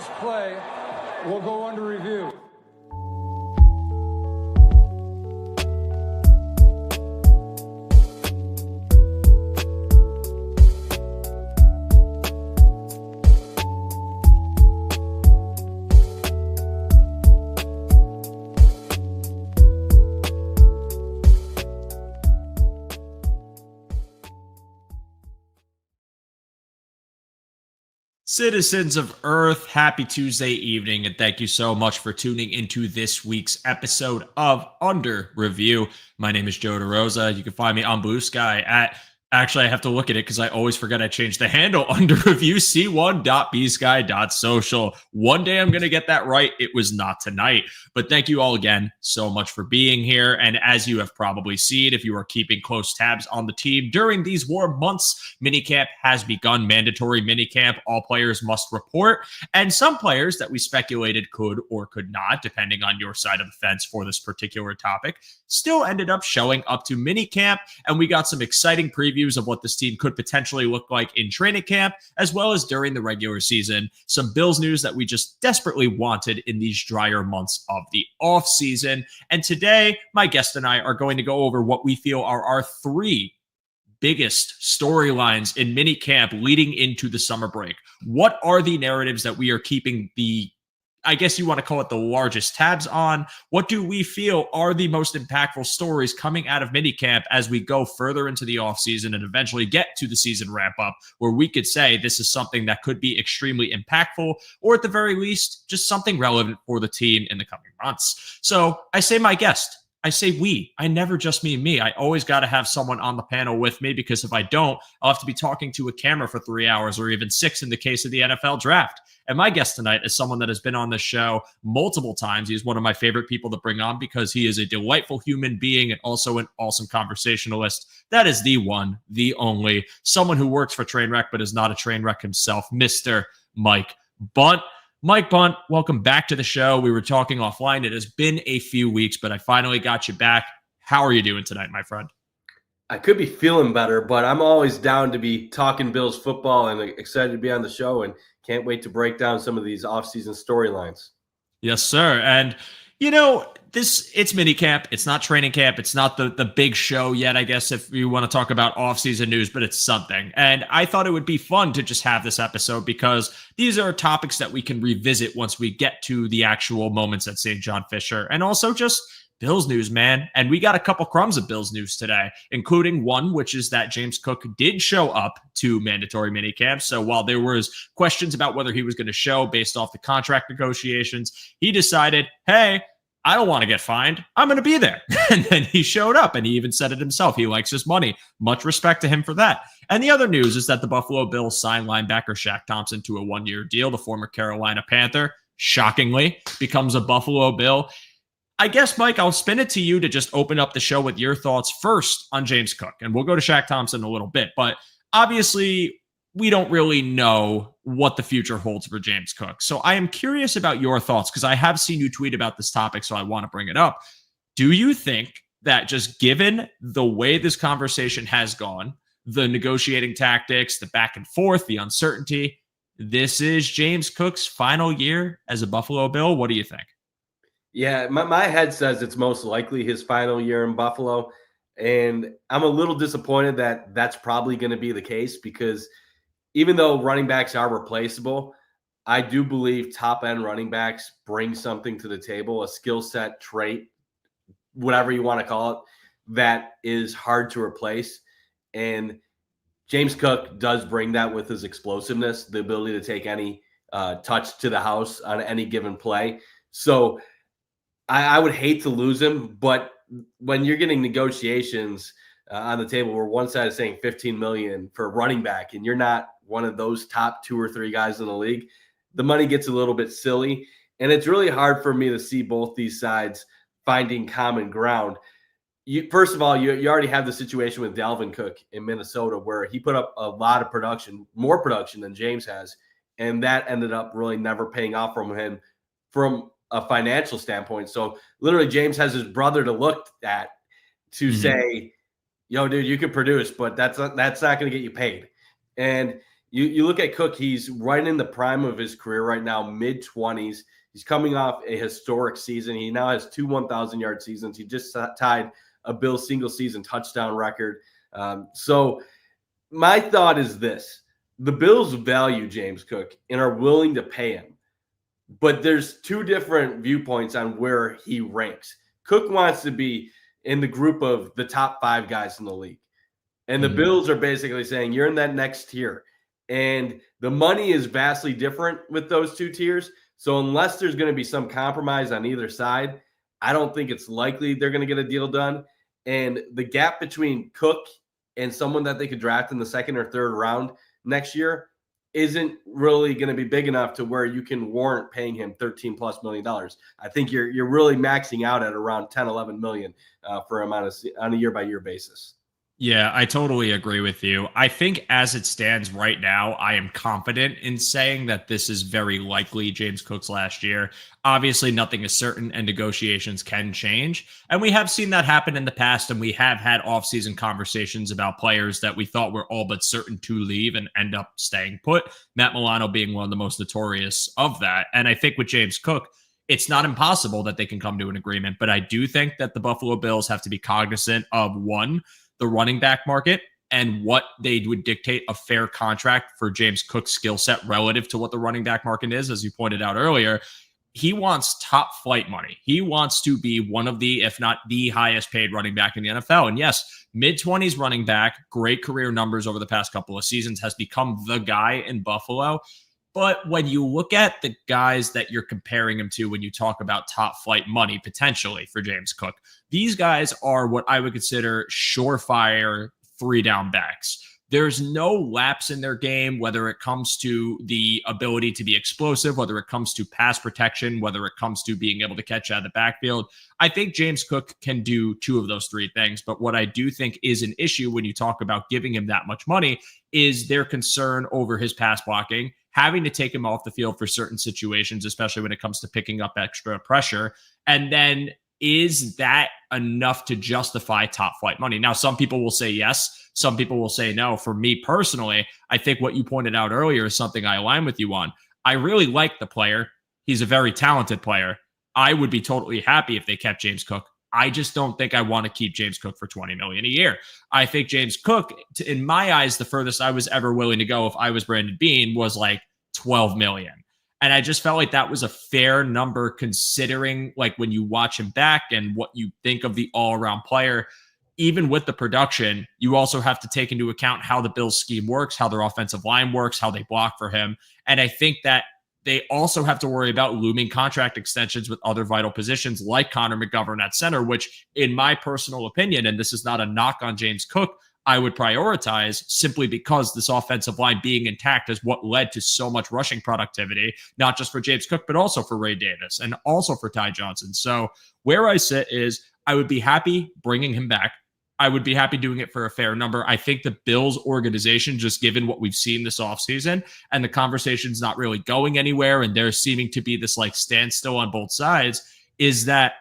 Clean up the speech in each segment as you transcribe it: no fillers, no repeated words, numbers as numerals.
tonight's play will go under review. Citizens of Earth, happy Tuesday evening, and thank you so much for tuning into this week's episode of Under Review. My name is Joe DeRosa. You can find me on Blue Sky at, actually, I have to look at it because I always forget I changed the handle, Under Review, c1.bsky.social. One day I'm going to get that right. It was not tonight. But thank you all again so much for being here. And as you have probably seen, if you are keeping close tabs on the team during these warm months, minicamp has begun. Mandatory minicamp. All players must report. And some players that we speculated could or could not, depending on your side of the fence for this particular topic, still ended up showing up to minicamp. And we got some exciting previews of what this team could potentially look like in training camp, as well as during the regular season. Some Bills news that we just desperately wanted in these drier months of the off season. And today, my guest and I are going to go over what we feel are our three biggest storylines in minicamp leading into the summer break. What are the narratives that we are keeping the, I guess you want to call it, the largest tabs on? What do we feel are the most impactful stories coming out of minicamp as we go further into the offseason and eventually get to the season wrap up, where we could say this is something that could be extremely impactful, or at the very least, just something relevant for the team in the coming months? So I say my guest. I say we. I never just mean me. I always got to have someone on the panel with me, because if I don't, I'll have to be talking to a camera for 3 hours or even 6 in the case of the NFL draft. And my guest tonight is someone that has been on this show multiple times. He's one of my favorite people to bring on because he is a delightful human being and also an awesome conversationalist. That is the one, the only, someone who works for Trainwreck but is not a Trainwreck himself, Mr. Mike Bunt. Mike Bunt, welcome back to the show. We were talking offline. It has been a few weeks, but I finally got you back. How are you doing tonight, my friend? I could be feeling better, but I'm always down to be talking Bills football and excited to be on the show, and can't wait to break down some of these offseason storylines. Yes, sir. And, you know, it's minicamp. It's not training camp. It's not the big show yet, I guess, if you want to talk about offseason news, but it's something. And I thought it would be fun to just have this episode because these are topics that we can revisit once we get to the actual moments at St. John Fisher, and also just Bills news, man. And we got a couple crumbs of Bills news today, including one, which is that James Cook did show up to mandatory minicamp. So while there was questions about whether he was going to show based off the contract negotiations, he decided, hey, I don't want to get fined. I'm going to be there. And then he showed up, and he even said it himself. He likes his money. Much respect to him for that. And the other news is that the Buffalo Bills signed linebacker Shaq Thompson to a 1-year deal. The former Carolina Panther, shockingly, becomes a Buffalo Bill. I guess, Mike, I'll spin it to you to just open up the show with your thoughts first on James Cook. And we'll go to Shaq Thompson in a little bit. But obviously, we don't really know what the future holds for James Cook. So I am curious about your thoughts, because I have seen you tweet about this topic, so I want to bring it up. Do you think that just given the way this conversation has gone, the negotiating tactics, the back and forth, the uncertainty, this is James Cook's final year as a Buffalo Bill? What do you think? Yeah, my head says it's most likely his final year in Buffalo. And I'm a little disappointed that that's probably going to be the case, because even though running backs are replaceable, I do believe top-end running backs bring something to the table, a skill set, trait, whatever you want to call it, that is hard to replace. And James Cook does bring that with his explosiveness, the ability to take any touch to the house on any given play. So I would hate to lose him, but when you're getting negotiations on the table where one side is saying $15 million for a running back and you're not one of those top 2 or 3 guys in the league, the money gets a little bit silly. And it's really hard for me to see both these sides finding common ground. First of all, you already have the situation with Dalvin Cook in Minnesota, where he put up a lot of production, more production than James has. And that ended up really never paying off from him from a financial standpoint. So literally James has his brother to look at to say, yo, dude, you can produce, but that's not going to get you paid. And, You look at Cook, he's right in the prime of his career right now, mid-20s. He's coming off a historic season. He now has 2 1,000-yard seasons. He just tied a Bills single-season touchdown record. So my thought is this. The Bills value James Cook and are willing to pay him. But there's two different viewpoints on where he ranks. Cook wants to be in the group of the top 5 guys in the league. And the Bills are basically saying, you're in that next tier. And the money is vastly different with those 2 tiers. So unless there's going to be some compromise on either side, I don't think it's likely they're going to get a deal done. And the gap between Cook and someone that they could draft in the 2nd or 3rd round next year isn't really going to be big enough to where you can warrant paying him $13+ million. I think you're really maxing out at around 10, 11 million for him on a year-by-year basis. Yeah, I totally agree with you. I think as it stands right now, I am confident in saying that this is very likely James Cook's last year. Obviously, nothing is certain and negotiations can change. And we have seen that happen in the past, and we have had offseason conversations about players that we thought were all but certain to leave and end up staying put. Matt Milano being one of the most notorious of that. And I think with James Cook, it's not impossible that they can come to an agreement. But I do think that the Buffalo Bills have to be cognizant of, one, the running back market and what they would dictate a fair contract for James Cook's skill set relative to what the running back market is. As you pointed out earlier, he wants top flight money. He wants to be one of the, if not the highest paid running back in the NFL. And yes, mid-20s running back, great career numbers over the past couple of seasons, has become the guy in Buffalo. But when you look at the guys that you're comparing him to when you talk about top flight money potentially for James Cook, these guys are what I would consider surefire 3-down backs. There's no lapse in their game, whether it comes to the ability to be explosive, whether it comes to pass protection, whether it comes to being able to catch out of the backfield. I think James Cook can do 2 of those 3 things. But what I do think is an issue when you talk about giving him that much money is their concern over his pass blocking, having to take him off the field for certain situations, especially when it comes to picking up extra pressure. And then is that enough to justify top flight money? Now, some people will say yes. Some people will say no. For me personally, I think what you pointed out earlier is something I align with you on. I really like the player. He's a very talented player. I would be totally happy if they kept James Cook. I just don't think I want to keep James Cook for $20 million a year. I think James Cook, in my eyes, the furthest I was ever willing to go if I was Brandon Beane was like $12 million. And I just felt like that was a fair number considering like when you watch him back and what you think of the all-around player. Even with the production, you also have to take into account how the Bills scheme works, how their offensive line works, how they block for him. And I think that they also have to worry about looming contract extensions with other vital positions like Connor McGovern at center, which in my personal opinion, and this is not a knock on James Cook, I would prioritize simply because this offensive line being intact is what led to so much rushing productivity, not just for James Cook, but also for Ray Davis and also for Ty Johnson. So where I sit is I would be happy bringing him back. I would be happy doing it for a fair number. I think the Bills organization, just given what we've seen this offseason and the conversation's not really going anywhere and there's seeming to be this like standstill on both sides, is that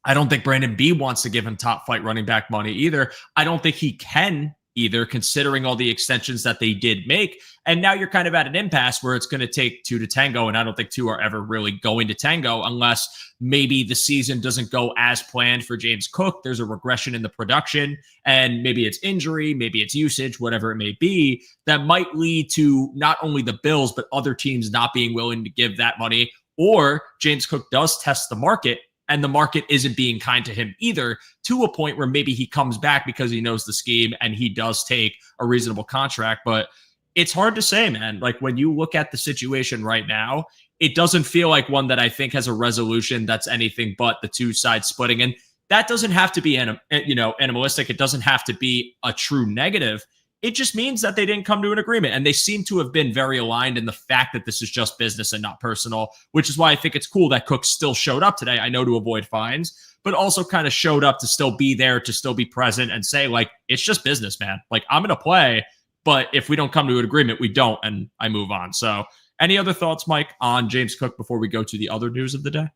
I don't think Brandon B wants to give him top flight running back money either. I don't think he can either, considering all the extensions that they did make. And now you're kind of at an impasse where it's going to take 2 to tango. And I don't think 2 are ever really going to tango unless maybe the season doesn't go as planned for James Cook. There's a regression in the production and maybe it's injury, maybe it's usage, whatever it may be, that might lead to not only the Bills, but other teams not being willing to give that money. Or James Cook does test the market and the market isn't being kind to him either, to a point where maybe he comes back because he knows the scheme and he does take a reasonable contract. But it's hard to say, man. Like when you look at the situation right now, it doesn't feel like one that I think has a resolution that's anything but the 2 sides splitting. And that doesn't have to be animalistic. It doesn't have to be a true negative. It just means that they didn't come to an agreement. And they seem to have been very aligned in the fact that this is just business and not personal, which is why I think it's cool that Cook still showed up today. I know to avoid fines, but also kind of showed up to still be there, to still be present and say, like, it's just business, man. Like, I'm going to play, but if we don't come to an agreement, we don't, and I move on. So any other thoughts, Mike, on James Cook before we go to the other news of the day?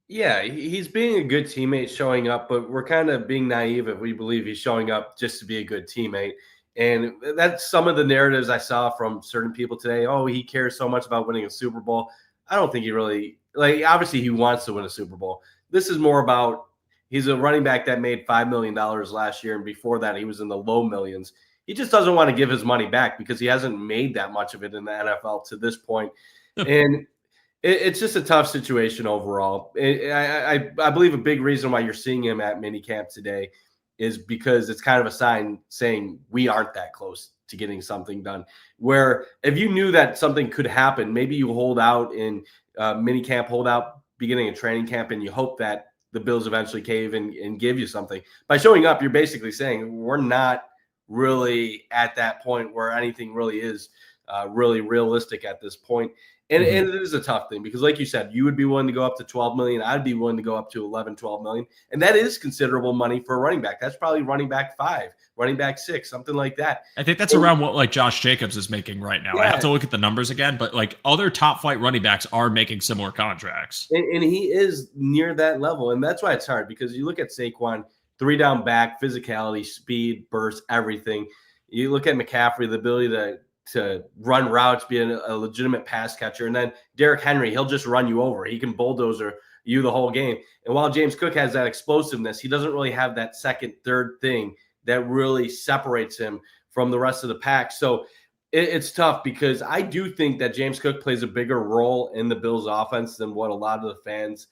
Yeah, he's being a good teammate showing up, but we're kind of being naive if we believe he's showing up just to be a good teammate. And that's some of the narratives I saw from certain people today. Oh, he cares so much about winning a Super Bowl. I don't think he really, like, obviously he wants to win a Super Bowl. This is more about, he's a running back that made $5 million last year. And before that, he was in the low millions. He just doesn't want to give his money back because he hasn't made that much of it in the NFL to this point. And it's just a tough situation overall. I believe a big reason why you're seeing him at minicamp today is because it's kind of a sign saying we aren't that close to getting something done. Where if you knew that something could happen, maybe you hold out in minicamp, hold out beginning of training camp, and you hope that the Bills eventually cave and give you something. By showing up, you're basically saying we're not really at that point where anything really is really realistic at this point. And it is a tough thing because, like you said, you would be willing to go up to 12 million. I'd be willing to go up to 11, 12 million. And that is considerable money for a running back. That's probably running back 5, running back 6, something like that. I think that's around what like Josh Jacobs is making right now. Yeah. I have to look at the numbers again, but like other top flight running backs are making similar contracts. And he is near that level. And that's why it's hard because you look at Saquon, 3 down back, physicality, speed, burst, everything. You look at McCaffrey, the ability to run routes, be a legitimate pass catcher. And then Derrick Henry, he'll just run you over. He can bulldozer you the whole game. And while James Cook has that explosiveness, he doesn't really have that second, third thing that really separates him from the rest of the pack. So it's tough because I do think that James Cook plays a bigger role in the Bills offense than what a lot of the fans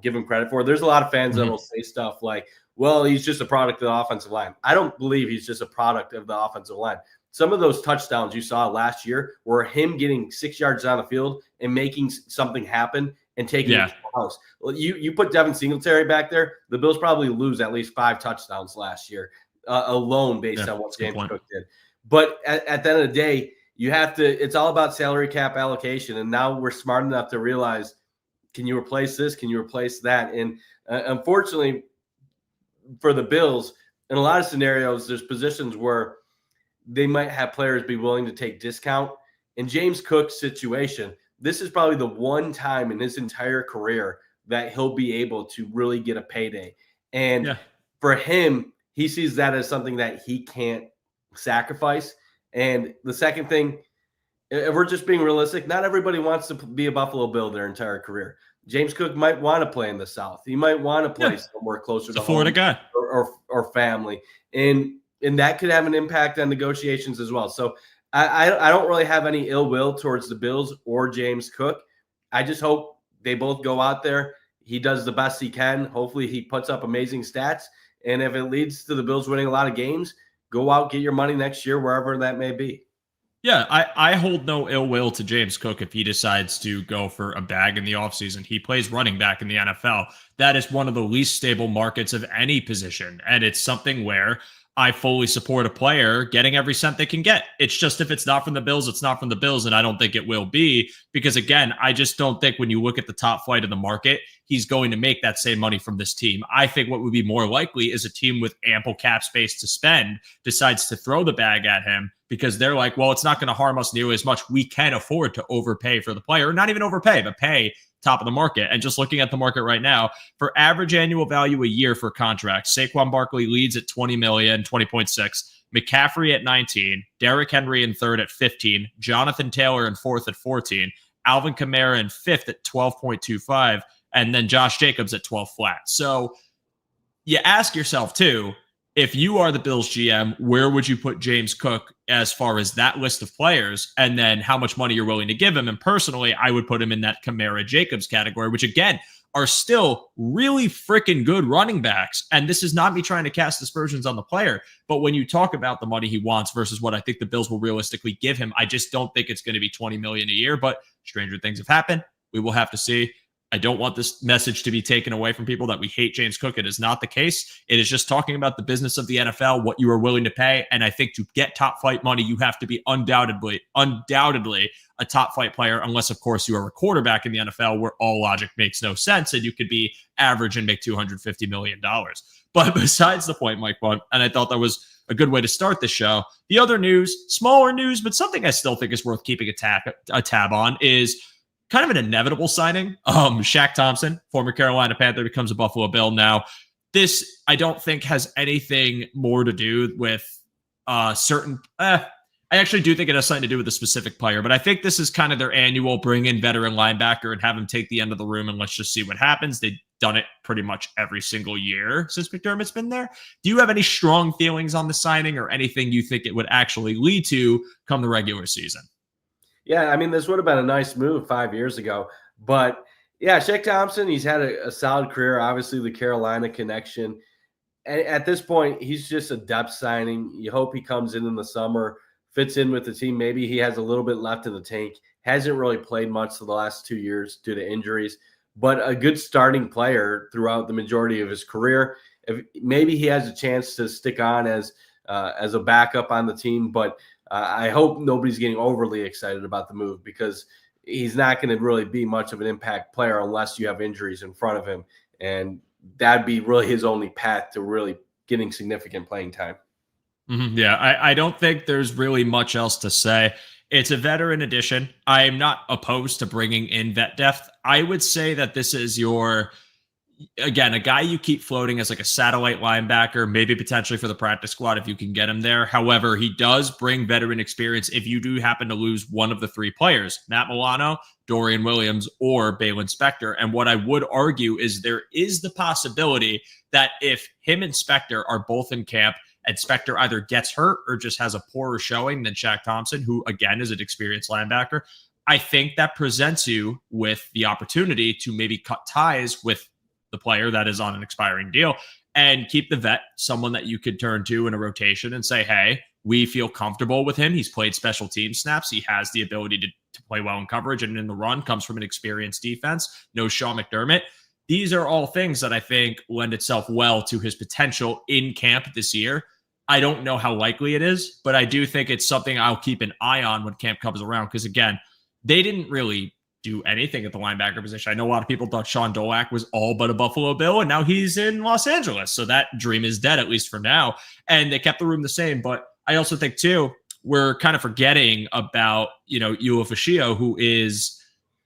give him credit for. There's a lot of fans that will say stuff like, well, he's just a product of the offensive line. I don't believe he's just a product of the offensive line. Some of those touchdowns you saw last year were him getting 6 yards down the field and making something happen and taking it to the house. Well, you put Devin Singletary back there, the Bills probably lose at least 5 touchdowns last year alone based on what James Cook did. But at the end of the day, you have to – it's all about salary cap allocation. And now we're smart enough to realize, can you replace this? Can you replace that? And unfortunately for the Bills, in a lot of scenarios, there's positions where – they might have players be willing to take discount. In James Cook's situation, this is probably the one time in his entire career that he'll be able to really get a payday. And for him, he sees that as something that he can't sacrifice. And the second thing, if we're just being realistic, not everybody wants to be a Buffalo Bill their entire career. James Cook might want to play in the South. He might want to play somewhere closer to Florida guy or family. And that could have an impact on negotiations as well. So I don't really have any ill will towards the Bills or James Cook. I just hope they both go out there. He does the best he can. Hopefully he puts up amazing stats. And if it leads to the Bills winning a lot of games, go out, get your money next year, wherever that may be. Yeah, I hold no ill will to James Cook if he decides to go for a bag in the offseason. He plays running back in the NFL. That is one of the least stable markets of any position. And it's something where I fully support a player getting every cent they can get. It's just if it's not from the Bills, it's not from the Bills, and I don't think it will be because, again, I just don't think when you look at the top flight of the market, he's going to make that same money from this team. I think what would be more likely is a team with ample cap space to spend decides to throw the bag at him because they're like, well, it's not going to harm us nearly as much. We can afford to overpay for the player, not even overpay, but pay top of the market. And just looking at the market right now, for average annual value a year for contracts, Saquon Barkley leads at 20 million, 20.6, McCaffrey at 19, Derrick Henry in third at 15, Jonathan Taylor in fourth at 14, Alvin Kamara in fifth at 12.25, and then Josh Jacobs at 12 flat. So you ask yourself too, if you are the Bills GM, where would you put James Cook as far as that list of players, and then how much money you're willing to give him? And personally, I would put him in that Kamara Jacobs category, which again are still really freaking good running backs. And this is not me trying to cast aspersions on the player, but when you talk about the money he wants versus what I think the Bills will realistically give him, I just don't think it's going to be 20 million a year, but stranger things have happened. We will have to see. I don't want this message to be taken away from people that we hate James Cook. It is not the case. It is just talking about the business of the NFL, what you are willing to pay. And I think to get top flight money, you have to be undoubtedly a top flight player, unless, of course, you are a quarterback in the NFL where all logic makes no sense and you could be average and make $250 million. But besides the point, Mike Bunt, and I thought that was a good way to start the show. The other news, smaller news, but something I still think is worth keeping a tab on is kind of an inevitable signing. Shaq Thompson, former Carolina Panther, becomes a Buffalo Bill now. This, I don't think, has anything more to do with certain. I actually do think it has something to do with a specific player, but I think this is kind of their annual bring in veteran linebacker and have him take the end of the room and let's just see what happens. They've done it pretty much every single year since McDermott's been there. Do you have any strong feelings on the signing or anything you think it would actually lead to come the regular season? Yeah, I mean, this would have been a nice move 5 years ago. But yeah, Shaq Thompson, he's had a solid career. Obviously, the Carolina connection. And at this point, he's just a depth signing. You hope he comes in the summer, fits in with the team. Maybe he has a little bit left in the tank. Hasn't really played much for the last 2 years due to injuries, but a good starting player throughout the majority of his career. Maybe he has a chance to stick on as a backup on the team, but I hope nobody's getting overly excited about the move because he's not going to really be much of an impact player unless you have injuries in front of him, and that'd be really his only path to really getting significant playing time. Yeah, I don't think there's really much else to say. It's a veteran addition. I'm not opposed to bringing in vet depth. I would say that this is a guy you keep floating as like a satellite linebacker, maybe potentially for the practice squad if you can get him there. However, he does bring veteran experience if you do happen to lose one of the three players, Matt Milano, Dorian Williams, or Baylon Spector. And what I would argue is there is the possibility that if him and Spector are both in camp, and Spector either gets hurt or just has a poorer showing than Shaq Thompson, who, again, is an experienced linebacker, I think that presents you with the opportunity to maybe cut ties with the player that is on an expiring deal and keep the vet, someone that you could turn to in a rotation and say, hey, we feel comfortable with him. He's played special team snaps. He has the ability to play well in coverage and in the run, comes from an experienced defense. No Sean McDermott. These are all things that I think lend itself well to his potential in camp this year. I don't know how likely it is, but I do think it's something I'll keep an eye on when camp comes around. Because again, they didn't really do anything at the linebacker position. I know a lot of people thought Sean Dolak was all but a Buffalo Bill, and now he's in Los Angeles. So that dream is dead, at least for now. And they kept the room the same. But I also think, too, we're kind of forgetting about, Uofashio, who is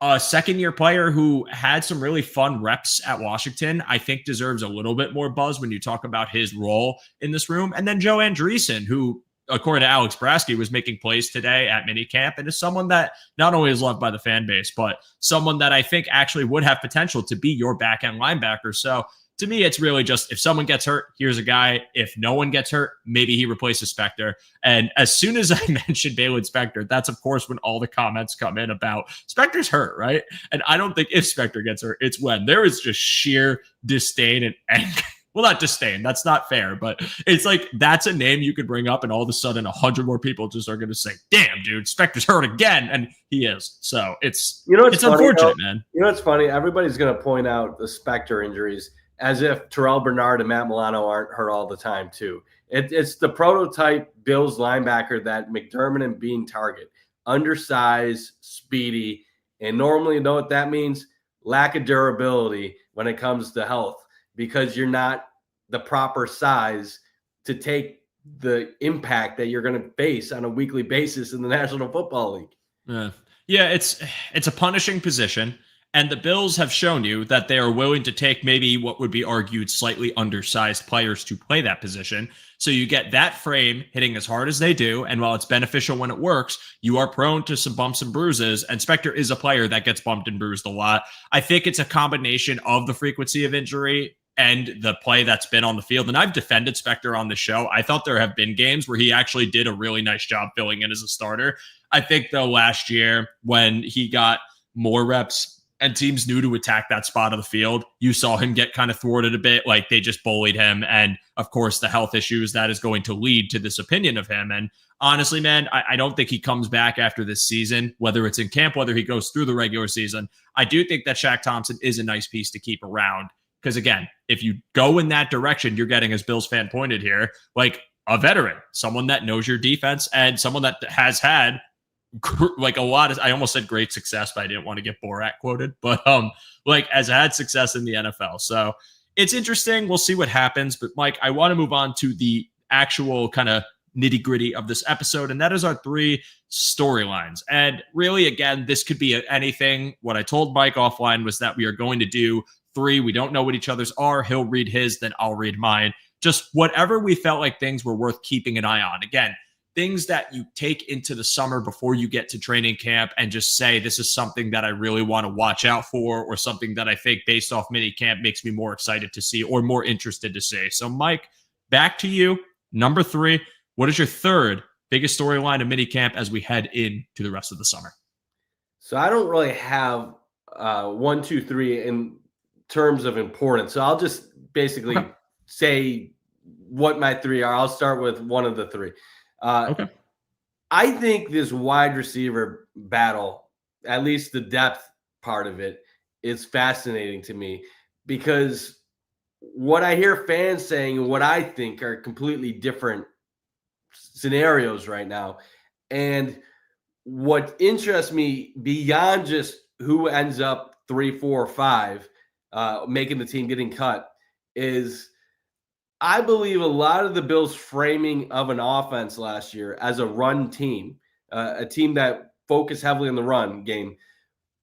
a second-year player who had some really fun reps at Washington. I think deserves a little bit more buzz when you talk about his role in this room. And then Joe Andreessen, who, according to Alex Brasky, was making plays today at minicamp and is someone that not only is loved by the fan base, but someone that I think actually would have potential to be your back-end linebacker. So to me, it's really just if someone gets hurt, here's a guy. If no one gets hurt, maybe he replaces Spector. And as soon as I mentioned Baylon Spector, that's, of course, when all the comments come in about Spector's hurt, right? And I don't think if Spector gets hurt, it's when there is just sheer disdain and anger. Well, not disdain. That's not fair. But it's like that's a name you could bring up and all of a sudden 100 more people just are going to say, damn, dude, Spector's hurt again. And he is. So it's unfortunate, man. You know what's funny? Everybody's going to point out the Spector injuries as if Terrell Bernard and Matt Milano aren't hurt all the time, too. It's the prototype Bills linebacker that McDermott and Bean target. Undersized, speedy, and normally, you know what that means? Lack of durability when it comes to health because you're not the proper size to take the impact that you're going to face on a weekly basis in the National Football League. Yeah, it's a punishing position. And the Bills have shown you that they are willing to take maybe what would be argued slightly undersized players to play that position. So you get that frame hitting as hard as they do. And while it's beneficial when it works, you are prone to some bumps and bruises. And Spector is a player that gets bumped and bruised a lot. I think it's a combination of the frequency of injury and the play that's been on the field. And I've defended Spector on the show. I thought there have been games where he actually did a really nice job filling in as a starter. I think, though, last year when he got more reps and teams knew to attack that spot of the field, you saw him get kind of thwarted a bit. Like they just bullied him. And of course, the health issues that is going to lead to this opinion of him. And honestly, man, I don't think he comes back after this season, whether it's in camp, whether he goes through the regular season. I do think that Shaq Thompson is a nice piece to keep around. Because again, if you go in that direction, you're getting, as Bills fan pointed here, like a veteran, someone that knows your defense and someone that has had like a lot of, I almost said great success, but I didn't want to get Borat quoted, but has had success in the NFL. So it's interesting. We'll see what happens. But Mike, I want to move on to the actual kind of nitty gritty of this episode. And that is our 3 storylines. And really, again, this could be anything. What I told Mike offline was that we are going to do 3. We don't know what each other's are. He'll read his, then I'll read mine. just whatever we felt like things were worth keeping an eye on. Again, things that you take into the summer before you get to training camp and just say, this is something that I really want to watch out for, or something that I think based off mini camp makes me more excited to see or more interested to see. So Mike, back to you. Number 3, what is your third biggest storyline of mini camp as we head into the rest of the summer? So I don't really have 1, 2, 3 in terms of importance. So I'll just basically say what my 3 are. I'll start with one of the 3. I think this wide receiver battle, at least the depth part of it, is fascinating to me, because what I hear fans saying and what I think are completely different scenarios right now. And what interests me beyond just who ends up 3, 4, 5 making the team, getting cut, is I believe a lot of the Bills' framing of an offense last year as a run team, a team that focused heavily on the run game,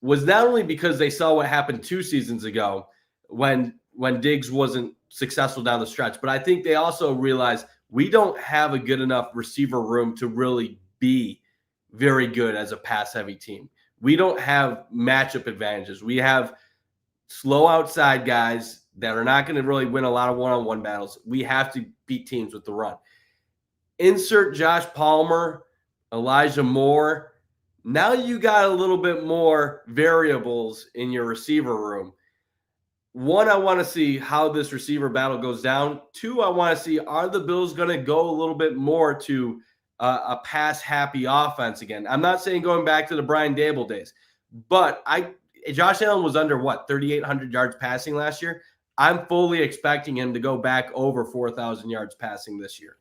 was not only because they saw what happened 2 seasons ago when Diggs wasn't successful down the stretch, but I think they also realized we don't have a good enough receiver room to really be very good as a pass-heavy team. We don't have matchup advantages. We have slow outside guys that are not going to really win a lot of one-on-one battles. We have to beat teams with the run. Insert Josh Palmer, Elijah Moore. Now you got a little bit more variables in your receiver room. 1, I want to see how this receiver battle goes down. 2, I want to see, are the Bills going to go a little bit more to a pass-happy offense again? I'm not saying going back to the Brian Dable days, but Josh Allen was under 3,800 yards passing last year. I'm fully expecting him to go back over 4,000 yards passing this year.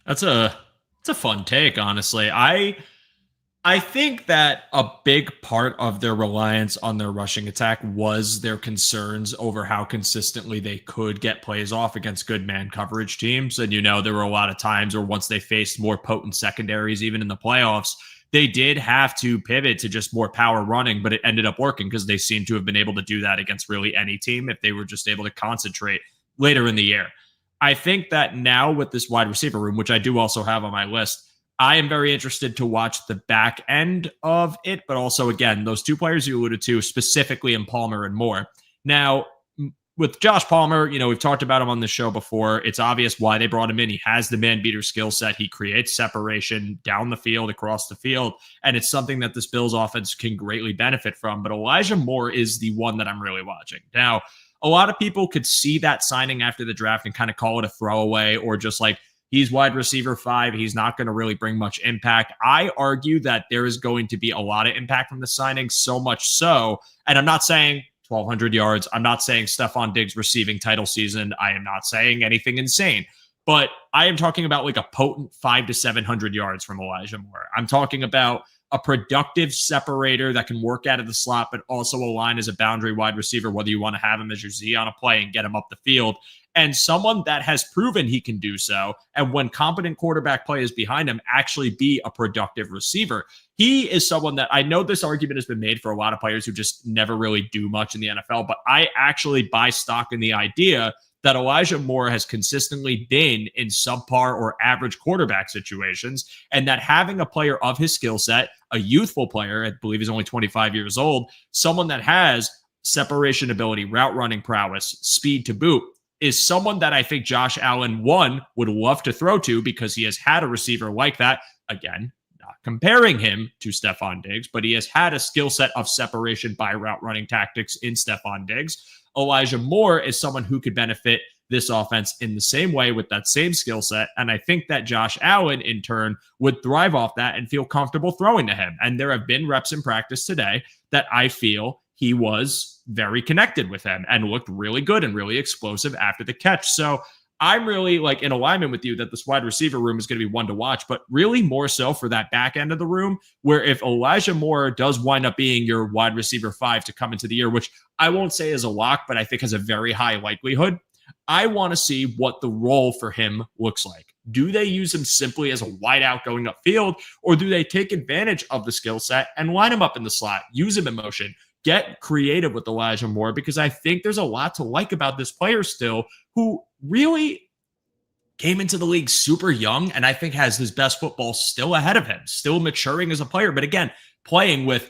That's a fun take, honestly. I think that a big part of their reliance on their rushing attack was their concerns over how consistently they could get plays off against good man coverage teams. And, there were a lot of times where once they faced more potent secondaries, even in the playoffs, they did have to pivot to just more power running, but it ended up working because they seem to have been able to do that against really any team if they were just able to concentrate later in the year. I think that now with this wide receiver room, which I do also have on my list, I am very interested to watch the back end of it, but also, again, those 2 players you alluded to, specifically in Palmer and Moore. Now, with Josh Palmer, we've talked about him on the show before. It's obvious why they brought him in. He has the man beater skill set. He creates separation down the field, across the field, and it's something that this Bills offense can greatly benefit from. But Elijah Moore is the one that I'm really watching. Now, a lot of people could see that signing after the draft and kind of call it a throwaway, or just like, he's wide receiver 5. He's not going to really bring much impact. I argue that there is going to be a lot of impact from the signing, so much so, and I'm not saying 1,200 yards. I'm not saying Stephon Diggs receiving title season. I am not saying anything insane, but I am talking about like a potent 500 to 700 yards from Elijah Moore. I'm talking about a productive separator that can work out of the slot, but also align as a boundary wide receiver, whether you want to have him as your Z on a play and get him up the field. And someone that has proven he can do so, and when competent quarterback play is behind him, actually be a productive receiver. He is someone that, I know this argument has been made for a lot of players who just never really do much in the NFL, but I actually buy stock in the idea that Elijah Moore has consistently been in subpar or average quarterback situations, and that having a player of his skill set, a youthful player, I believe he's only 25 years old, someone that has separation ability, route running prowess, speed to boot, is someone that I think Josh Allen, 1, would love to throw to because he has had a receiver like that. Again, not comparing him to Stephon Diggs, but he has had a skill set of separation by route running tactics in Stephon Diggs. Elijah Moore is someone who could benefit this offense in the same way with that same skill set. And I think that Josh Allen, in turn, would thrive off that and feel comfortable throwing to him. And there have been reps in practice today that I feel he was very connected with him and looked really good and really explosive after the catch. So I'm really in alignment with you that this wide receiver room is going to be one to watch, but really more so for that back end of the room, where if Elijah Moore does wind up being your wide receiver 5 to come into the year, which I won't say is a lock, but I think has a very high likelihood, I want to see what the role for him looks like. Do they use him simply as a wideout going upfield, or do they take advantage of the skill set and line him up in the slot, use him in motion? Get creative with Elijah Moore, because I think there's a lot to like about this player still, who really came into the league super young and I think has his best football still ahead of him, still maturing as a player. But again, playing with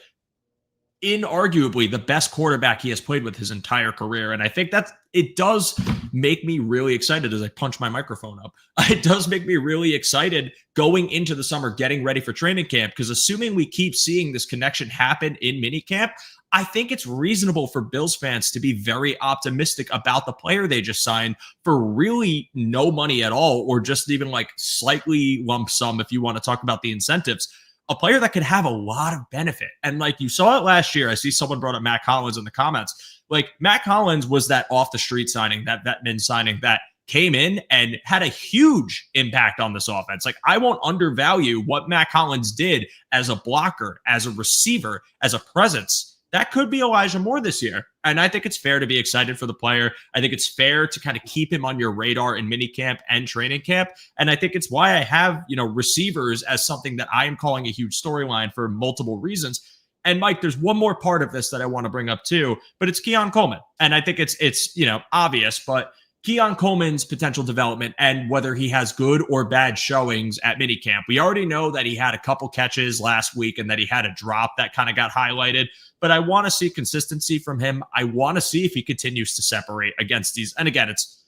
inarguably the best quarterback he has played with his entire career. And I think it does make me really excited as I punch my microphone up. It does make me really excited going into the summer, getting ready for training camp, because assuming we keep seeing this connection happen in minicamp, I think it's reasonable for Bills fans to be very optimistic about the player they just signed for really no money at all, or just even like slightly lump sum if you want to talk about the incentives. A player that could have a lot of benefit. And like you saw it last year, I see someone brought up Matt Collins in the comments. Like Matt Collins was that off the street signing, that vet signing that came in and had a huge impact on this offense. Like I won't undervalue what Matt Collins did as a blocker, as a receiver, as a presence. That could be Elijah Moore this year. And I think it's fair to be excited for the player. I think it's fair to kind of keep him on your radar in minicamp and training camp. And I think it's why I have, receivers as something that I am calling a huge storyline for multiple reasons. And Mike, there's one more part of this that I want to bring up too, but it's Keon Coleman. And I think it's obvious, but Keon Coleman's potential development and whether he has good or bad showings at minicamp. We already know that he had a couple catches last week and that he had a drop that kind of got highlighted, but I want to see consistency from him. I want to see if he continues to separate against these. And again, it's,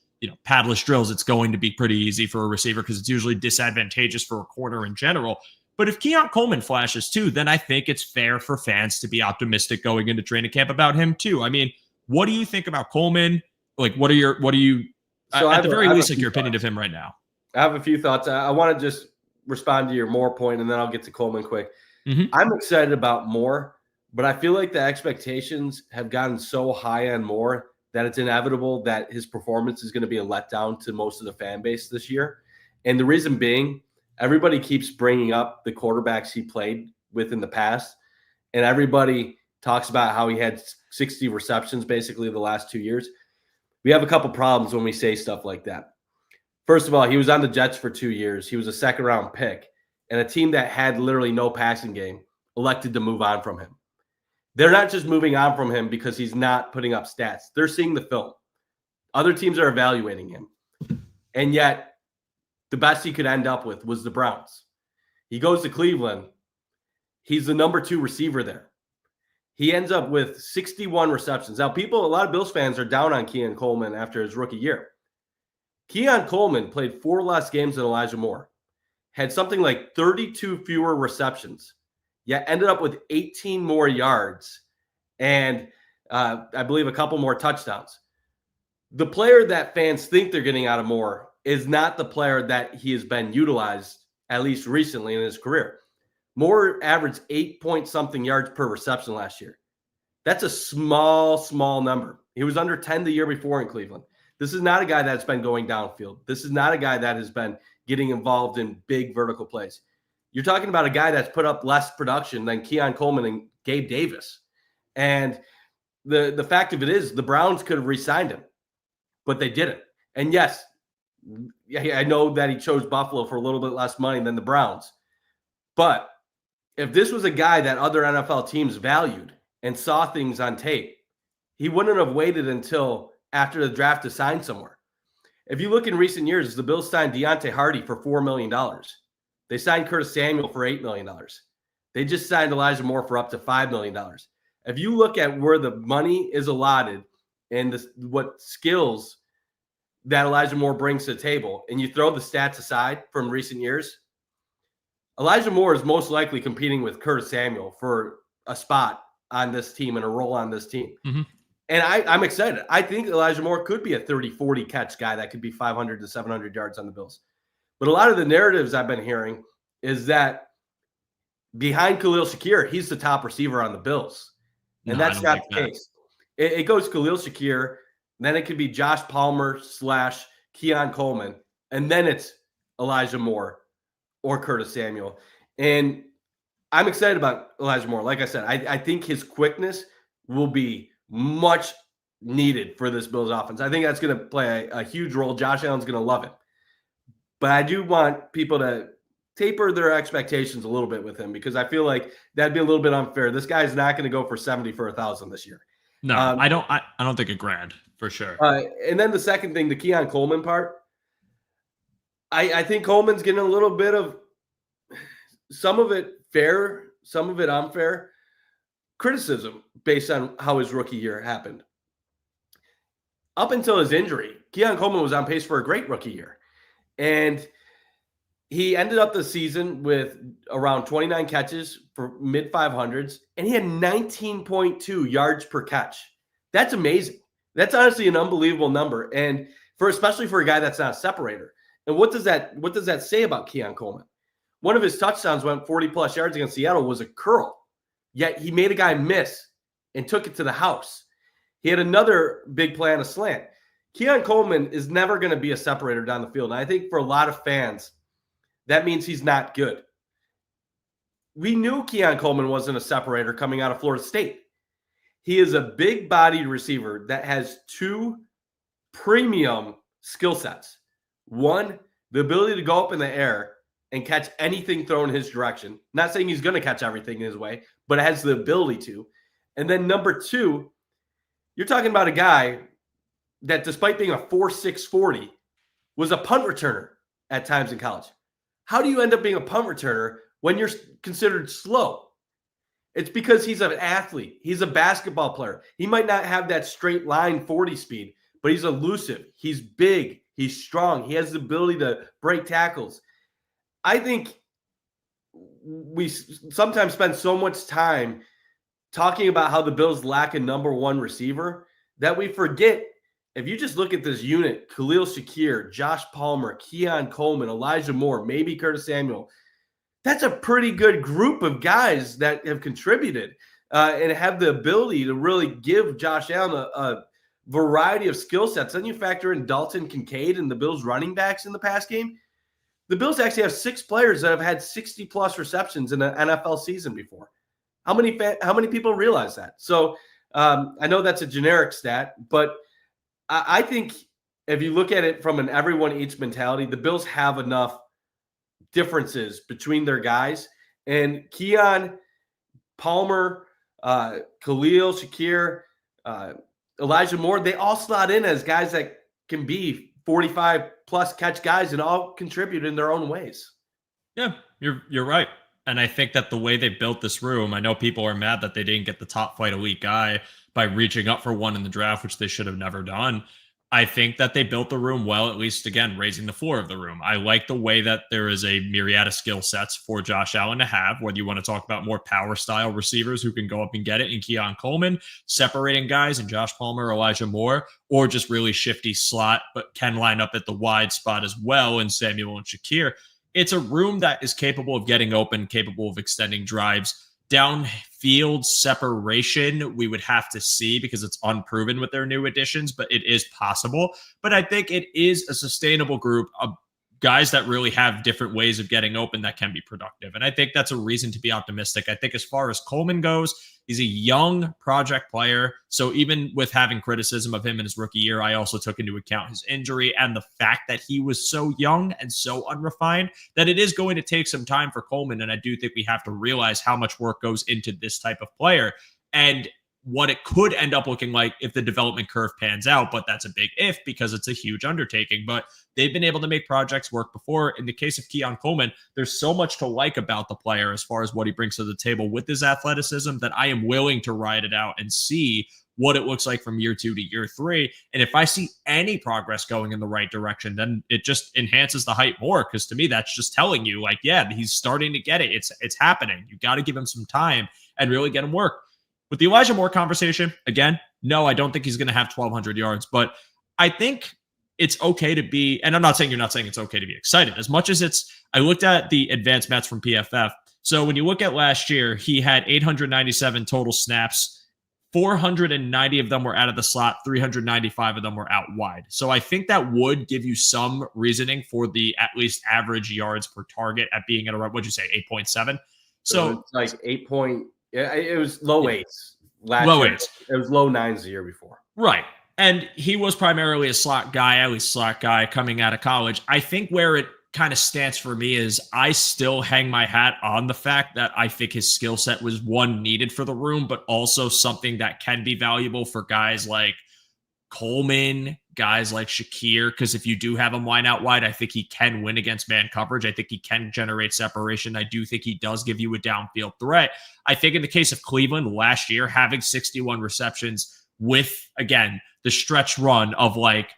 padless drills. It's going to be pretty easy for a receiver because it's usually disadvantageous for a corner in general. But if Keon Coleman flashes too, then I think it's fair for fans to be optimistic going into training camp about him too. I mean, what do you think about Coleman? Like, what are you, at the very least, like your opinion of him right now? I have a few thoughts. I want to just respond to your Moore point, and then I'll get to Coleman quick. Mm-hmm. I'm excited about Moore, but I feel like the expectations have gotten so high on Moore that it's inevitable that his performance is going to be a letdown to most of the fan base this year. And the reason being, everybody keeps bringing up the quarterbacks he played with in the past, and everybody talks about how he had 60 receptions basically the last 2 years. We have a couple problems when we say stuff like that. First of all, he was on the Jets for 2 years. He was a second-round pick, and a team that had literally no passing game elected to move on from him. They're not just moving on from him because he's not putting up stats. They're seeing the film. Other teams are evaluating him. And yet, the best he could end up with was the Browns. He goes to Cleveland. He's the number 2 receiver there. He ends up with 61 receptions. Now, a lot of Bills fans are down on Keon Coleman after his rookie year. Keon Coleman played 4 less games than Elijah Moore, had something like 32 fewer receptions, yet ended up with 18 more yards and I believe a couple more touchdowns. The player that fans think they're getting out of Moore is not the player that he has been utilized, at least recently in his career. Moore averaged 8-point-something yards per reception last year. That's a small number. He was under 10 the year before in Cleveland. This is not a guy that's been going downfield. This is not a guy that has been getting involved in big vertical plays. You're talking about a guy that's put up less production than Keon Coleman and Gabe Davis. And the fact of it is the Browns could have re-signed him, but they didn't. And yes, I know that he chose Buffalo for a little bit less money than the Browns. But if this was a guy that other NFL teams valued and saw things on tape, he wouldn't have waited until after the draft to sign somewhere. If you look in recent years, the Bills signed Deontay Hardy for $4 million. They signed Curtis Samuel for $8 million. They just signed Elijah Moore for up to $5 million. If you look at where the money is allotted and what skills that Elijah Moore brings to the table, and you throw the stats aside from recent years, Elijah Moore is most likely competing with Curtis Samuel for a spot on this team and a role on this team. Mm-hmm. And I'm excited. I think Elijah Moore could be a 30-40 catch guy that could be 500 to 700 yards on the Bills. But a lot of the narratives I've been hearing is that behind Khalil Shakir, he's the top receiver on the Bills. And that's not the case. It goes Khalil Shakir, then it could be Josh Palmer / Keon Coleman, and then it's Elijah Moore or Curtis Samuel. And I'm excited about Elijah Moore. Like I said, I think his quickness will be much needed for this Bills offense. I think that's going to play a huge role. Josh Allen's going to love it. But I do want people to taper their expectations a little bit with him because I feel like that'd be a little bit unfair. This guy's not going to go for 70 for 1,000 this year. No, I don't think $1,000 for sure. And then the second thing, the Keon Coleman part, I think Coleman's getting a little bit of some of it fair, some of it unfair criticism based on how his rookie year happened. Up until his injury, Keon Coleman was on pace for a great rookie year. And he ended up the season with around 29 catches for mid 500s, and he had 19.2 yards per catch. That's amazing. That's honestly an unbelievable number, and especially for a guy that's not a separator. And what does that say about Keon Coleman? One of his touchdowns went 40+ yards against Seattle was a curl, yet he made a guy miss and took it to the house. He had another big play on a slant. Keon Coleman is never going to be a separator down the field. And I think for a lot of fans, that means he's not good. We knew Keon Coleman wasn't a separator coming out of Florida State. He is a big-bodied receiver that has two premium skill sets. One, the ability to go up in the air and catch anything thrown in his direction. Not saying he's going to catch everything in his way, but it has the ability to. And then number two, you're talking about a guy that despite being a 4.6 40 was a punt returner at times in college. How do you end up being a punt returner when you're considered slow? It's because he's an athlete. He's a basketball player. He might not have that straight line 40 speed, but he's elusive. He's big. He's strong. He has the ability to break tackles. I think we sometimes spend so much time talking about how the Bills lack a number one receiver that we forget. If you just look at this unit, Khalil Shakir, Josh Palmer, Keon Coleman, Elijah Moore, maybe Curtis Samuel, that's a pretty good group of guys that have contributed and have the ability to really give Josh Allen a variety of skill sets. Then you factor in Dalton Kincaid and the Bills running backs in the past game. The Bills actually have 6 players that have had 60+ receptions in an NFL season before. How many people realize that? So I know that's a generic stat, but I think if you look at it from an everyone eats mentality, the Bills have enough differences between their guys. And Keon, Palmer, Khalil, Shakir, Elijah Moore, they all slot in as guys that can be 45+ catch guys and all contribute in their own ways. Yeah, you're right. And I think that the way they built this room, I know people are mad that they didn't get the top flight elite guy by reaching up for one in the draft, which they should have never done. I think that they built the room well, at least, again, raising the floor of the room. I like the way that there is a myriad of skill sets for Josh Allen to have, whether you want to talk about more power style receivers who can go up and get it in Keon Coleman, separating guys in Josh Palmer, Elijah Moore, or just really shifty slot, but can line up at the wide spot as well in Samuel and Shakir. It's a room that is capable of getting open, capable of extending drives. Downfield separation, we would have to see because it's unproven with their new additions, but it is possible. But I think it is a sustainable group of guys that really have different ways of getting open that can be productive. And I think that's a reason to be optimistic. I think as far as Coleman goes, he's a young project player. So even with having criticism of him in his rookie year, I also took into account his injury and the fact that he was so young and so unrefined that it is going to take some time for Coleman. And I do think we have to realize how much work goes into this type of player and what it could end up looking like if the development curve pans out. But that's a big if because it's a huge undertaking. But they've been able to make projects work before. In the case of Keon Coleman, there's so much to like about the player as far as what he brings to the table with his athleticism that I am willing to ride it out and see what it looks like from year 2 to year 3. And if I see any progress going in the right direction, then it just enhances the hype more. Because to me, that's just telling you, like, yeah, he's starting to get it. It's happening. You got to give him some time and really get him work. With the Elijah Moore conversation, again, no, I don't think he's going to have 1,200 yards, but I think it's okay to be, and I'm not saying you're not saying it's okay to be excited as much as I looked at the advanced mats from PFF. So when you look at last year, he had 897 total snaps. 490 of them were out of the slot. 395 of them were out wide. So I think that would give you some reasoning for the at least average yards per target at being at around, what'd you say, 8.7? So it's like 8 point. Yeah, it was low 8s last low year. 8s. It was low 9s the year before. Right. And he was primarily a slot guy, at least slot guy coming out of college. I think where it kind of stands for me is I still hang my hat on the fact that I think his skill set was one needed for the room, but also something that can be valuable for guys like Coleman, guys like Shakir, because if you do have him line out wide, I think he can win against man coverage. I think he can generate separation. I do think he does give you a downfield threat. I think in the case of Cleveland last year, having 61 receptions with, again, the stretch run of like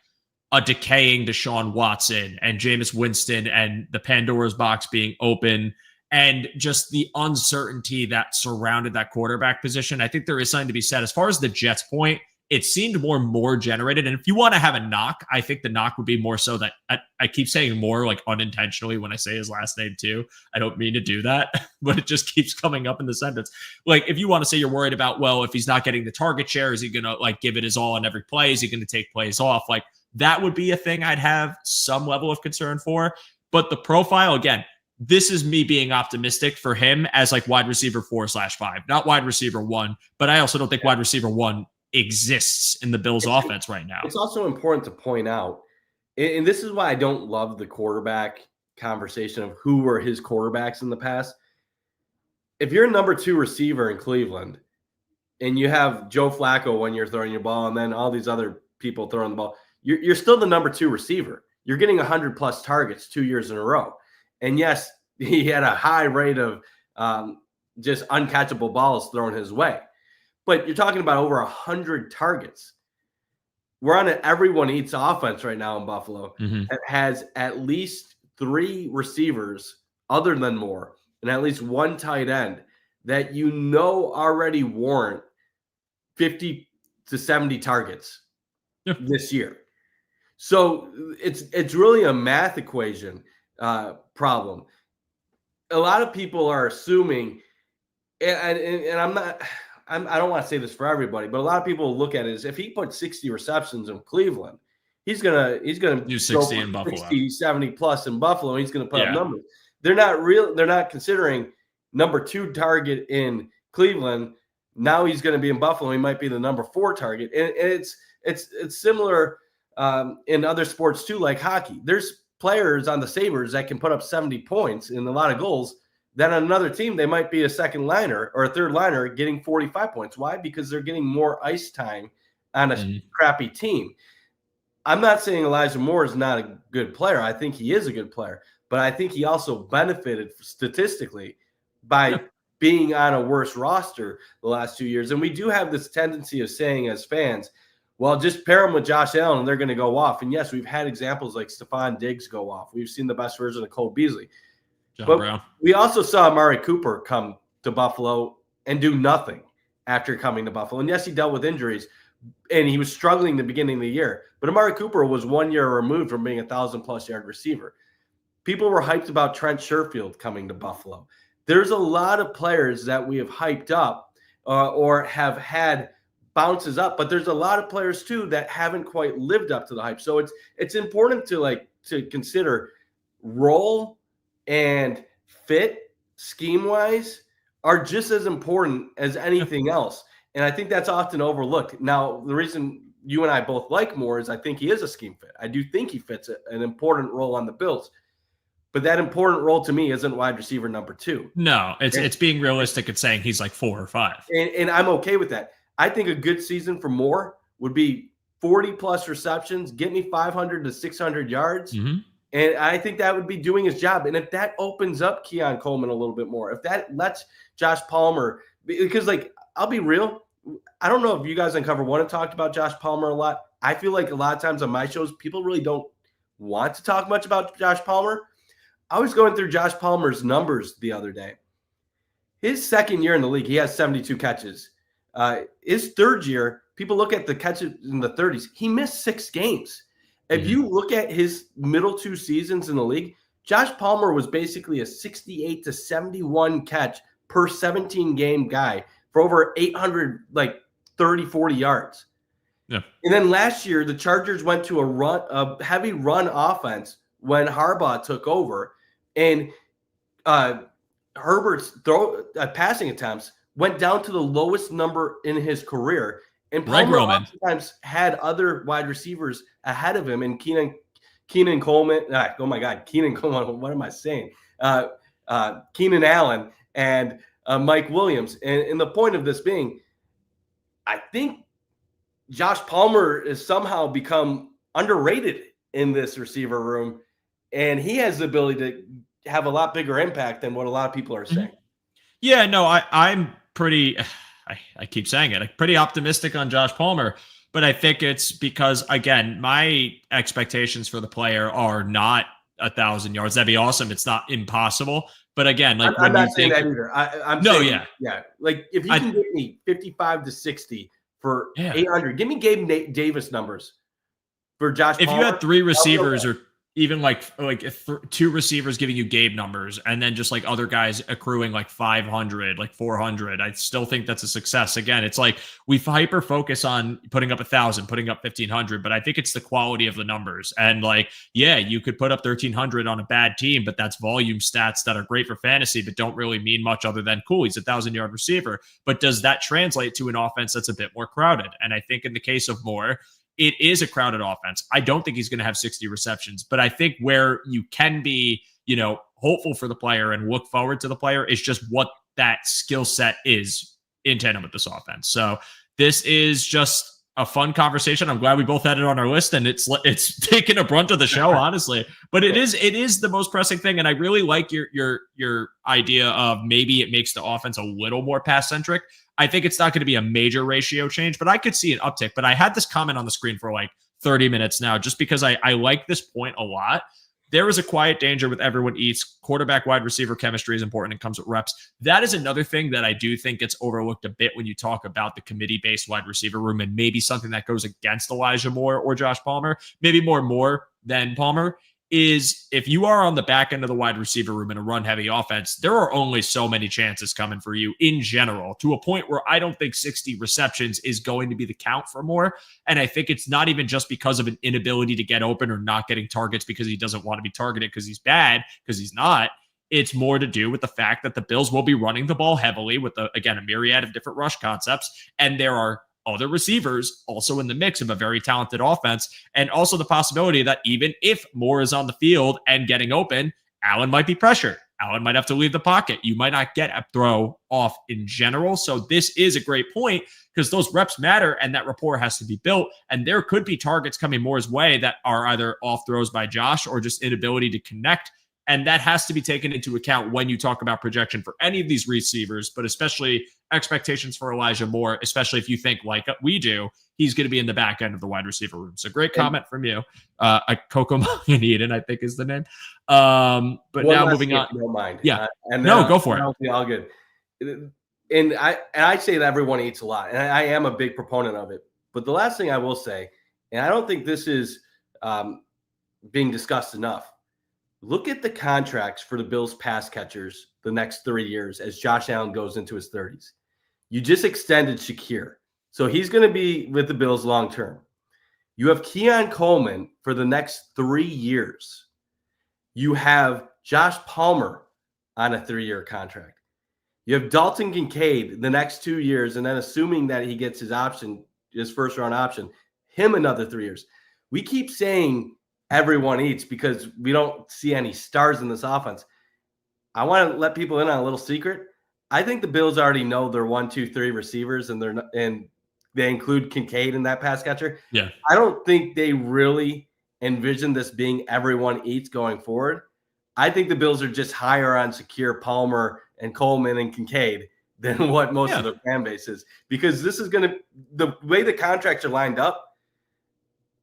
a decaying Deshaun Watson and Jameis Winston and the Pandora's box being open and just the uncertainty that surrounded that quarterback position, I think there is something to be said. As far as the Jets point, it seemed more generated. And if you want to have a knock, I think the knock would be more so that I keep saying more like unintentionally when I say his last name too. I don't mean to do that, but it just keeps coming up in the sentence. Like if you want to say you're worried about, well, if he's not getting the target share, is he going to like give it his all on every play? Is he going to take plays off? Like that would be a thing I'd have some level of concern for. But the profile, again, this is me being optimistic for him as like wide receiver 4/5, not wide receiver 1. But I also don't think wide receiver 1 exists in the Bills offense right now. It's also important to point out, and this is why I don't love the quarterback conversation of who were his quarterbacks in the past. If you're a number 2 receiver in Cleveland and you have Joe Flacco when you're throwing your ball and then all these other people throwing the ball, you're still the number 2 receiver. You're getting 100 plus targets 2 years in a row. And yes, he had a high rate of just uncatchable balls thrown his way. But you're talking about over 100 targets. We're on an everyone eats offense right now in Buffalo. That has at least 3 receivers other than Moore and at least 1 tight end that already warrant 50 to 70 targets this year. So it's really a math equation problem. A lot of people are assuming, and I'm not. I don't want to say this for everybody, but a lot of people look at it as if he put 60 receptions in Cleveland, he's gonna do 60 in Buffalo, 60, 70 plus in Buffalo. He's gonna put up numbers. They're not considering number 2 target in Cleveland. Now he's going to be in Buffalo. He might be the number 4 target, and it's similar in other sports too, like hockey. There's players on the Sabres that can put up 70 points and a lot of goals. Then on another team, they might be a second liner or a third liner getting 45 points. Why? Because they're getting more ice time on a crappy team. I'm not saying Elijah Moore is not a good player. I think he is a good player, but I think he also benefited statistically by being on a worse roster the last 2 years. And we do have this tendency of saying as fans, well, just pair them with Josh Allen and they're going to go off. And yes, we've had examples like Stephon Diggs go off. We've seen the best version of Cole Beasley. But Brown. We also saw Amari Cooper come to Buffalo and do nothing after coming to Buffalo. And yes, he dealt with injuries, and he was struggling the beginning of the year. But Amari Cooper was 1 year removed from being 1,000-plus yard receiver. People were hyped about Trent Sherfield coming to Buffalo. There's a lot of players that we have hyped up or have had bounces up, but there's a lot of players too that haven't quite lived up to the hype. So it's important to consider role and fit scheme-wise are just as important as anything else. And I think that's often overlooked. Now, the reason you and I both like Moore is I think he is a scheme fit. I do think he fits an important role on the Bills. But that important role to me isn't wide receiver number 2. No, it's being realistic and saying he's like 4 or 5. And I'm okay with that. I think a good season for Moore would be 40-plus receptions, get me 500 to 600 yards. And I think that would be doing his job. And if that opens up Keon Coleman a little bit more, if that lets Josh Palmer – because, I'll be real. I don't know if you guys on Cover One have talked about Josh Palmer a lot. I feel like a lot of times on my shows, people really don't want to talk much about Josh Palmer. I was going through Josh Palmer's numbers the other day. His second year in the league, he has 72 catches. His third year, people look at the catches in the 30s. He missed 6 games. If you look at his middle 2 seasons in the league, Josh Palmer was basically a 68 to 71 catch per 17 game guy for over 800, 30, 40 yards. Yeah. And then last year, the Chargers went to a heavy run offense when Harbaugh took over, and Herbert's passing attempts went down to the lowest number in his career. And Palmer sometimes had other wide receivers ahead of him, and Keenan Coleman. Oh my God, Keenan Coleman. What am I saying? Keenan Allen and Mike Williams. And the point of this being, I think Josh Palmer has somehow become underrated in this receiver room, and he has the ability to have a lot bigger impact than what a lot of people are saying. Yeah, no, I'm pretty, I keep saying it, I'm pretty optimistic on Josh Palmer, but I think it's because, again, my expectations for the player are not 1,000 yards. That'd be awesome. It's not impossible. But again, like I'm not saying that either. I'm saying, like if you can give me 55 to 60 for 800, give me Gabe Davis numbers for Josh Palmer. If you had 3 receivers or even like if 2 receivers giving you Gabe numbers and then just like other guys accruing like 500, like 400, I still think that's a success. Again, it's like we hyper focus on putting up 1,000, putting up 1,500, but I think it's the quality of the numbers. And like, yeah, you could put up 1,300 on a bad team, but that's volume stats that are great for fantasy, but don't really mean much other than cool, he's a 1,000-yard receiver. But does that translate to an offense that's a bit more crowded? And I think in the case of Moore, it is a crowded offense. I don't think he's going to have 60 receptions, but I think where you can be, hopeful for the player and look forward to the player is just what that skill set is in tandem with this offense. So this is just a fun conversation. I'm glad we both had it on our list, and it's taken a brunt of the show, honestly. But it is the most pressing thing, and I really like your idea of maybe it makes the offense a little more pass centric. I think it's not going to be a major ratio change, but I could see an uptick. But I had this comment on the screen for like 30 minutes now, just because I like this point a lot. There is a quiet danger with everyone eats. Quarterback wide receiver chemistry is important. It comes with reps. That is another thing that I do think gets overlooked a bit when you talk about the committee-based wide receiver room, and maybe something that goes against Elijah Moore or Josh Palmer, maybe more than Palmer, is if you are on the back end of the wide receiver room in a run-heavy offense, there are only so many chances coming for you in general, to a point where I don't think 60 receptions is going to be the count for Moore. And I think it's not even just because of an inability to get open or not getting targets because he doesn't want to be targeted because he's bad, because he's not. It's more to do with the fact that the Bills will be running the ball heavily with, a myriad of different rush concepts, and there are other receivers also in the mix of a very talented offense. And also the possibility that even if Moore is on the field and getting open, Allen might be pressured. Allen might have to leave the pocket. You might not get a throw off in general. So this is a great point, because those reps matter and that rapport has to be built. And there could be targets coming Moore's way that are either off throws by Josh or just inability to connect. And that has to be taken into account when you talk about projection for any of these receivers, but especially expectations for Elijah Moore, especially if you think like we do, he's going to be in the back end of the wide receiver room. So great comment from you. Coco Eden, I think is the name. But now moving on. Don't mind. Yeah. Go for it. It'll be all good. And I say that everyone eats a lot, and I am a big proponent of it. But the last thing I will say, and I don't think this is being discussed enough, look at the contracts for the Bills pass catchers the next 3 years as Josh Allen goes into his 30s. You just extended Shakir, so he's going to be with the Bills long term. You have Keon Coleman for the next 3 years. You have Josh Palmer on a 3-year contract. You have Dalton Kincaid the next 2 years, and then assuming that he gets his option, his first-round option, him another 3 years. We keep saying everyone eats because we don't see any stars in this offense. I want to let people in on a little secret. I think the Bills already know their 1, 2, 3 receivers, and they include Kincaid in that pass catcher. Yeah. I don't think they really envision this being everyone eats going forward. I think the Bills are just higher on Shakir, Palmer, and Coleman and Kincaid than what most of their fan base is, because this is going to, the way the contracts are lined up,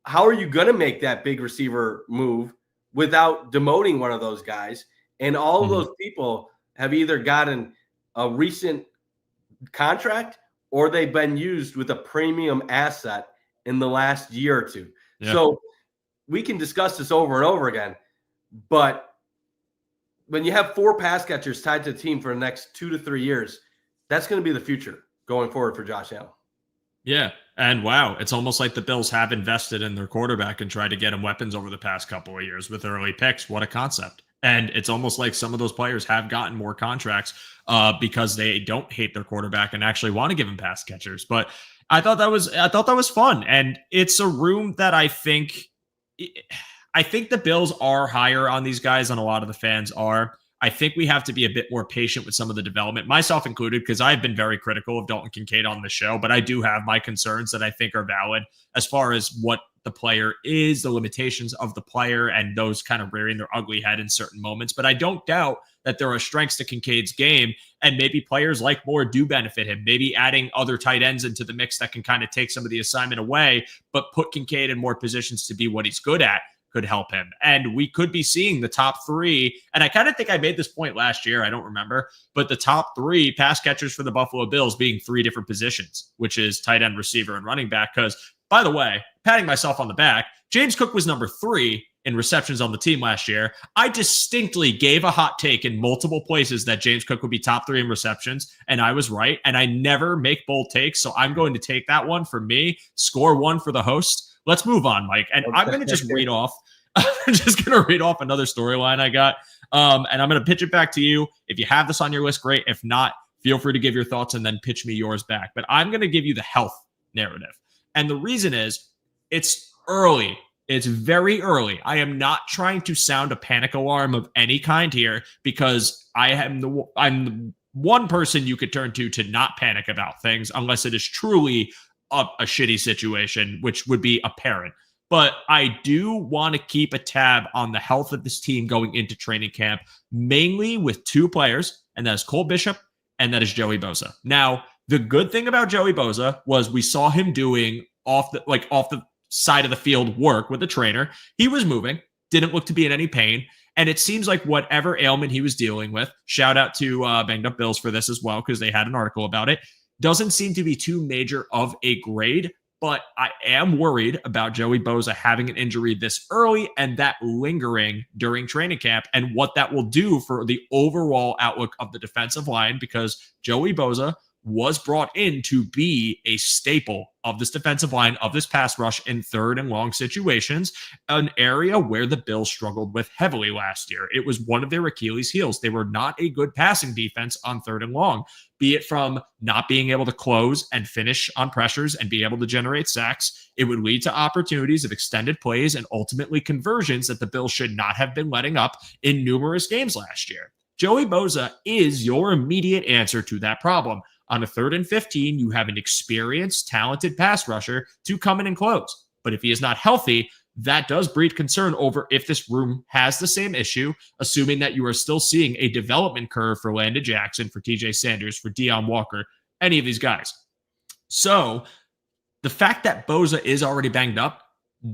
how are you going to make that big receiver move without demoting one of those guys? And all of those people have either gotten a recent contract or they've been used with a premium asset in the last year or two. Yeah. So we can discuss this over and over again, but when you have 4 pass catchers tied to the team for the next 2 to 3 years, that's going to be the future going forward for Josh Allen. Yeah. And wow, it's almost like the Bills have invested in their quarterback and tried to get him weapons over the past couple of years with early picks. What a concept. And it's almost like some of those players have gotten more contracts because they don't hate their quarterback and actually want to give him pass catchers. But I thought that was fun. And it's a room that I think the Bills are higher on these guys than a lot of the fans are. I think we have to be a bit more patient with some of the development, myself included, because I've been very critical of Dalton Kincaid on the show, but I do have my concerns that I think are valid as far as what the player is, the limitations of the player, and those kind of rearing their ugly head in certain moments. But I don't doubt that there are strengths to Kincaid's game, and maybe players like Moore do benefit him. Maybe adding other tight ends into the mix that can kind of take some of the assignment away, but put Kincaid in more positions to be what he's good at could help him. And we could be seeing the top three. And I kind of think I made this point last year. I don't remember, but the top three pass catchers for the Buffalo Bills being three different positions, which is tight end, receiver, and running back. Because, by the way, patting myself on the back, James Cook was number 3 in receptions on the team last year. I distinctly gave a hot take in multiple places that James Cook would be top 3 in receptions, and I was right. And I never make bold takes, so I'm going to take that one for me. Score 1 for the host. Let's move on, Mike. And I'm going to just read off. I'm just going to read off another storyline I got. And I'm going to pitch it back to you. If you have this on your list, great. If not, feel free to give your thoughts and then pitch me yours back. But I'm going to give you the health narrative. And the reason is it's early. It's very early. I am not trying to sound a panic alarm of any kind here, because I'm the one person you could turn to not panic about things unless it is truly a shitty situation, which would be apparent. But I do want to keep a tab on the health of this team going into training camp, mainly with 2 players, and that is Cole Bishop and that is Joey Bosa. Now, the good thing about Joey Bosa was we saw him doing off the side of the field work with the trainer. He was moving, didn't look to be in any pain. And it seems like whatever ailment he was dealing with, shout out to Banged Up Bills for this as well, because they had an article about it, doesn't seem to be too major of a grade. But I am worried about Joey Bosa having an injury this early and that lingering during training camp, and what that will do for the overall outlook of the defensive line, because Joey Bosa was brought in to be a staple of this defensive line, of this pass rush in third and long situations, an area where the Bills struggled with heavily last year. It was one of their Achilles heels. They were not a good passing defense on third and long, be it from not being able to close and finish on pressures and be able to generate sacks. It would lead to opportunities of extended plays and ultimately conversions that the Bills should not have been letting up in numerous games last year. Joey Bosa is your immediate answer to that problem. On a 3rd and 15, you have an experienced, talented pass rusher to come in and close. But if he is not healthy, that does breed concern over if this room has the same issue, assuming that you are still seeing a development curve for Landon Jackson, for TJ Sanders, for Deion Walker, any of these guys. So the fact that Bosa is already banged up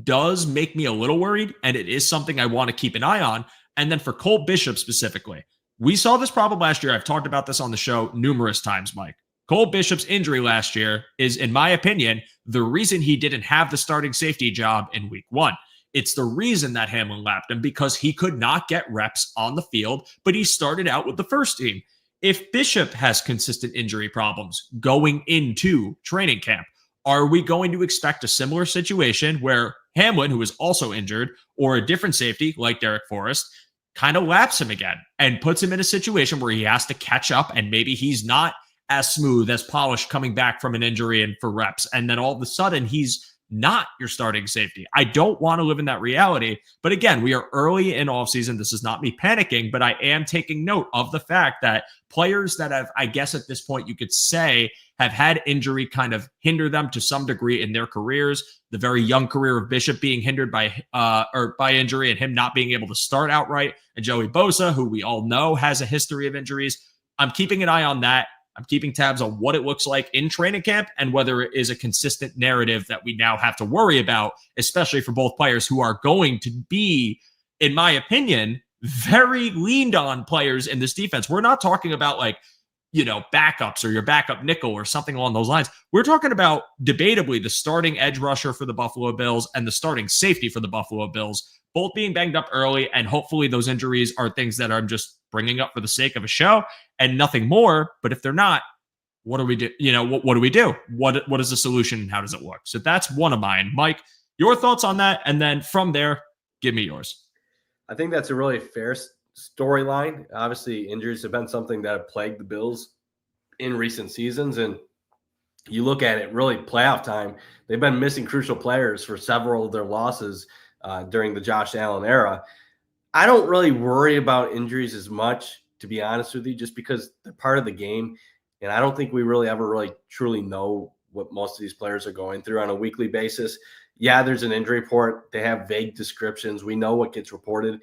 does make me a little worried, and it is something I want to keep an eye on. And then for Cole Bishop specifically, we saw this problem last year. I've talked about this on the show numerous times, Mike. Cole Bishop's injury last year is, in my opinion, the reason he didn't have the starting safety job in week 1. It's the reason that Hamlin lapped him, because he could not get reps on the field, but he started out with the first team. If Bishop has consistent injury problems going into training camp, are we going to expect a similar situation where Hamlin, who is also injured, or a different safety like Derek Forrest, kind of laps him again and puts him in a situation where he has to catch up, and maybe he's not as smooth, as polished coming back from an injury and for reps, and then all of a sudden he's not your starting safety? I don't want to live in that reality. But again, we are early in offseason. This is not me panicking, but I am taking note of the fact that players that have, I guess at this point you could say, have had injury kind of hinder them to some degree in their careers. The very young career of Bishop being hindered by injury and him not being able to start outright, and Joey Bosa, who we all know has a history of injuries. I'm keeping an eye on that. I'm keeping tabs on what it looks like in training camp and whether it is a consistent narrative that we now have to worry about, especially for both players who are going to be, in my opinion, very leaned on players in this defense. We're not talking about backups or your backup nickel or something along those lines. We're talking about debatably the starting edge rusher for the Buffalo Bills and the starting safety for the Buffalo Bills, both being banged up early. And hopefully those injuries are things that I'm just bringing up for the sake of a show and nothing more. But if they're not, what do we do? What do we do? What is the solution and how does it look? So that's one of mine. Mike, your thoughts on that? And then from there, give me yours. I think that's a really fair storyline. Obviously, injuries have been something that have plagued the Bills in recent seasons. And you look at it, really playoff time, they've been missing crucial players for several of their losses during the Josh Allen era. I don't really worry about injuries as much, to be honest with you, just because they're part of the game. And I don't think we really ever really truly know what most of these players are going through on a weekly basis. Yeah, there's an injury report. They have vague descriptions. We know what gets reported.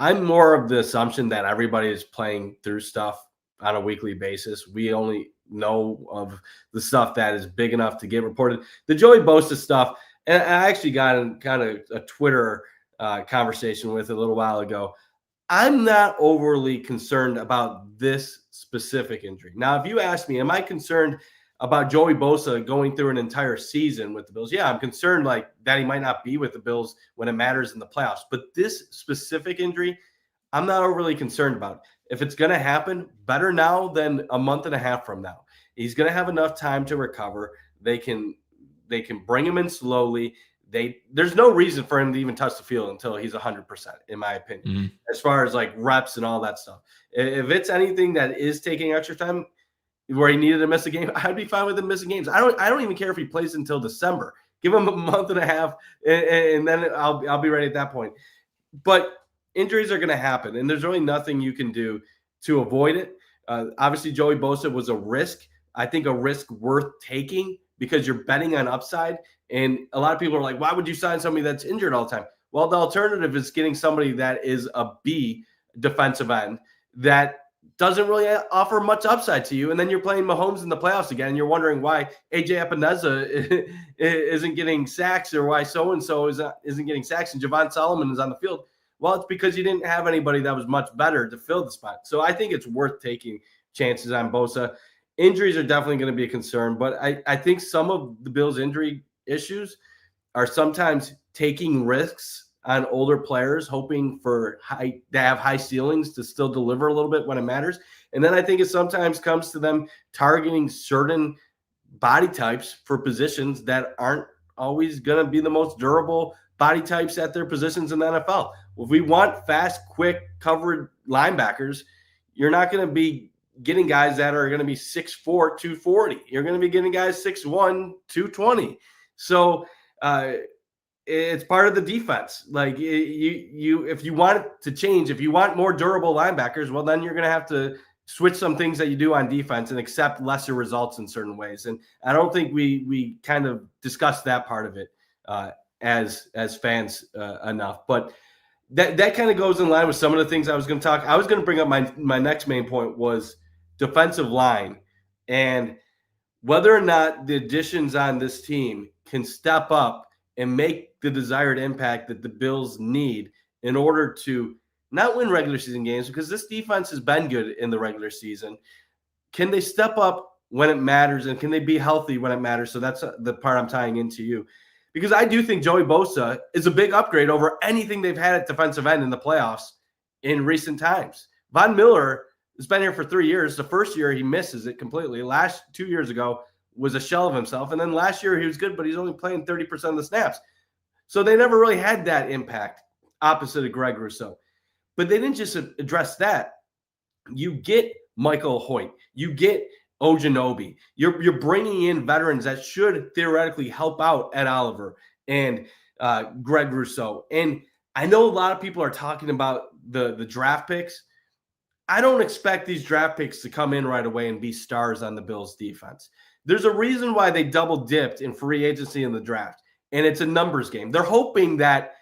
I'm more of the assumption that everybody is playing through stuff on a weekly basis. We only know of the stuff that is big enough to get reported. The Joey Bosa stuff, and I actually got in kind of a Twitter conversation with a little while ago. I'm not overly concerned about this specific injury. Now, if you ask me, am I concerned about Joey Bosa going through an entire season with the Bills? Yeah, I'm concerned like that he might not be with the Bills when it matters in the playoffs. But this specific injury, I'm not overly concerned about. If it's going to happen, better now than a month and a half from now. He's going to have enough time to recover. They can bring him in slowly. There's no reason for him to even touch the field until he's 100%, in my opinion, as far as like reps and all that stuff. If it's anything that is taking extra time where he needed to miss a game, I'd be fine with him missing games. I don't even care if he plays until December. Give him a month and a half, and then I'll be ready at that point. But injuries are going to happen, and there's really nothing you can do to avoid it. Obviously, Joey Bosa was a risk. I think a risk worth taking because you're betting on upside. And a lot of people are like, why would you sign somebody that's injured all the time? Well, the alternative is getting somebody that is a B defensive end that doesn't really offer much upside to you. And then you're playing Mahomes in the playoffs again. And you're wondering why AJ Epineza isn't getting sacks or why so-and-so isn't getting sacks and Javon Solomon is on the field. Well, it's because you didn't have anybody that was much better to fill the spot. So I think it's worth taking chances on Bosa. Injuries are definitely going to be a concern, but I think some of the Bills' injury issues are sometimes taking risks on older players, hoping for to have high ceilings to still deliver a little bit when it matters. And then I think it sometimes comes to them targeting certain body types for positions that aren't always going to be the most durable body types at their positions in the NFL. If we want fast, quick, covered linebackers, you're not going to be getting guys that are going to be 6'4", 240. You're going to be getting guys 6'1", 220. So it's part of the defense. Like you, if you want it to change, if you want more durable linebackers, well, then you're going to have to switch some things that you do on defense and accept lesser results in certain ways. And I don't think we kind of discussed that part of it as fans enough. But that kind of goes in line with some of the things I was going to talk. I was going to bring up my next main point was defensive line and whether or not the additions on this team can step up and make the desired impact that the Bills need in order to not win regular season games, because this defense has been good in the regular season. Can they step up when it matters, and can they be healthy when it matters? So that's the part I'm tying into you. Because I do think Joey Bosa is a big upgrade over anything they've had at defensive end in the playoffs in recent times. Von Miller has been here for 3 years. The first year he misses it completely. 2 years ago was a shell of himself. And then last year he was good, but he's only playing 30% of the snaps. So they never really had that impact opposite of Greg Rousseau. But they didn't just address that. You get Michael Hoyt. You get Ojanobi. You're bringing in veterans that should theoretically help out Ed Oliver and Greg Rousseau. And I know a lot of people are talking about the draft picks. I don't expect these draft picks to come in right away and be stars on the Bills defense. There's a reason why they double dipped in free agency in the draft, and it's a numbers game. They're hoping that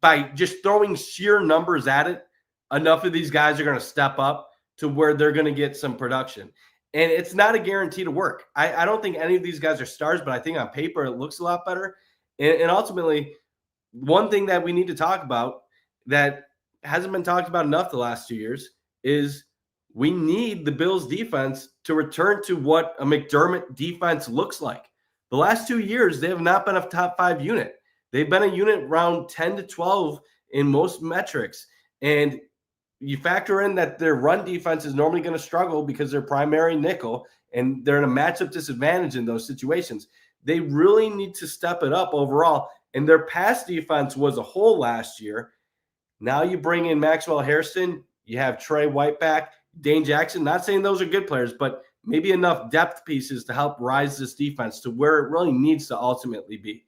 by just throwing sheer numbers at it, enough of these guys are going to step up to where they're going to get some production. And it's not a guarantee to work. I don't think any of these guys are stars, but I think on paper it looks a lot better. And ultimately, one thing that we need to talk about that hasn't been talked about enough the last 2 years is we need the Bills defense to return to what a McDermott defense looks like. The last 2 years, they have not been a top 5 unit. They've been a unit around 10 to 12 in most metrics. And you factor in that their run defense is normally going to struggle because they're primary nickel and they're in a matchup disadvantage in those situations. They really need to step it up overall. And their pass defense was a hole last year. Now you bring in Maxwell Hairston, you have Trey White back, Dane Jackson. Not saying those are good players, but maybe enough depth pieces to help rise this defense to where it really needs to ultimately be.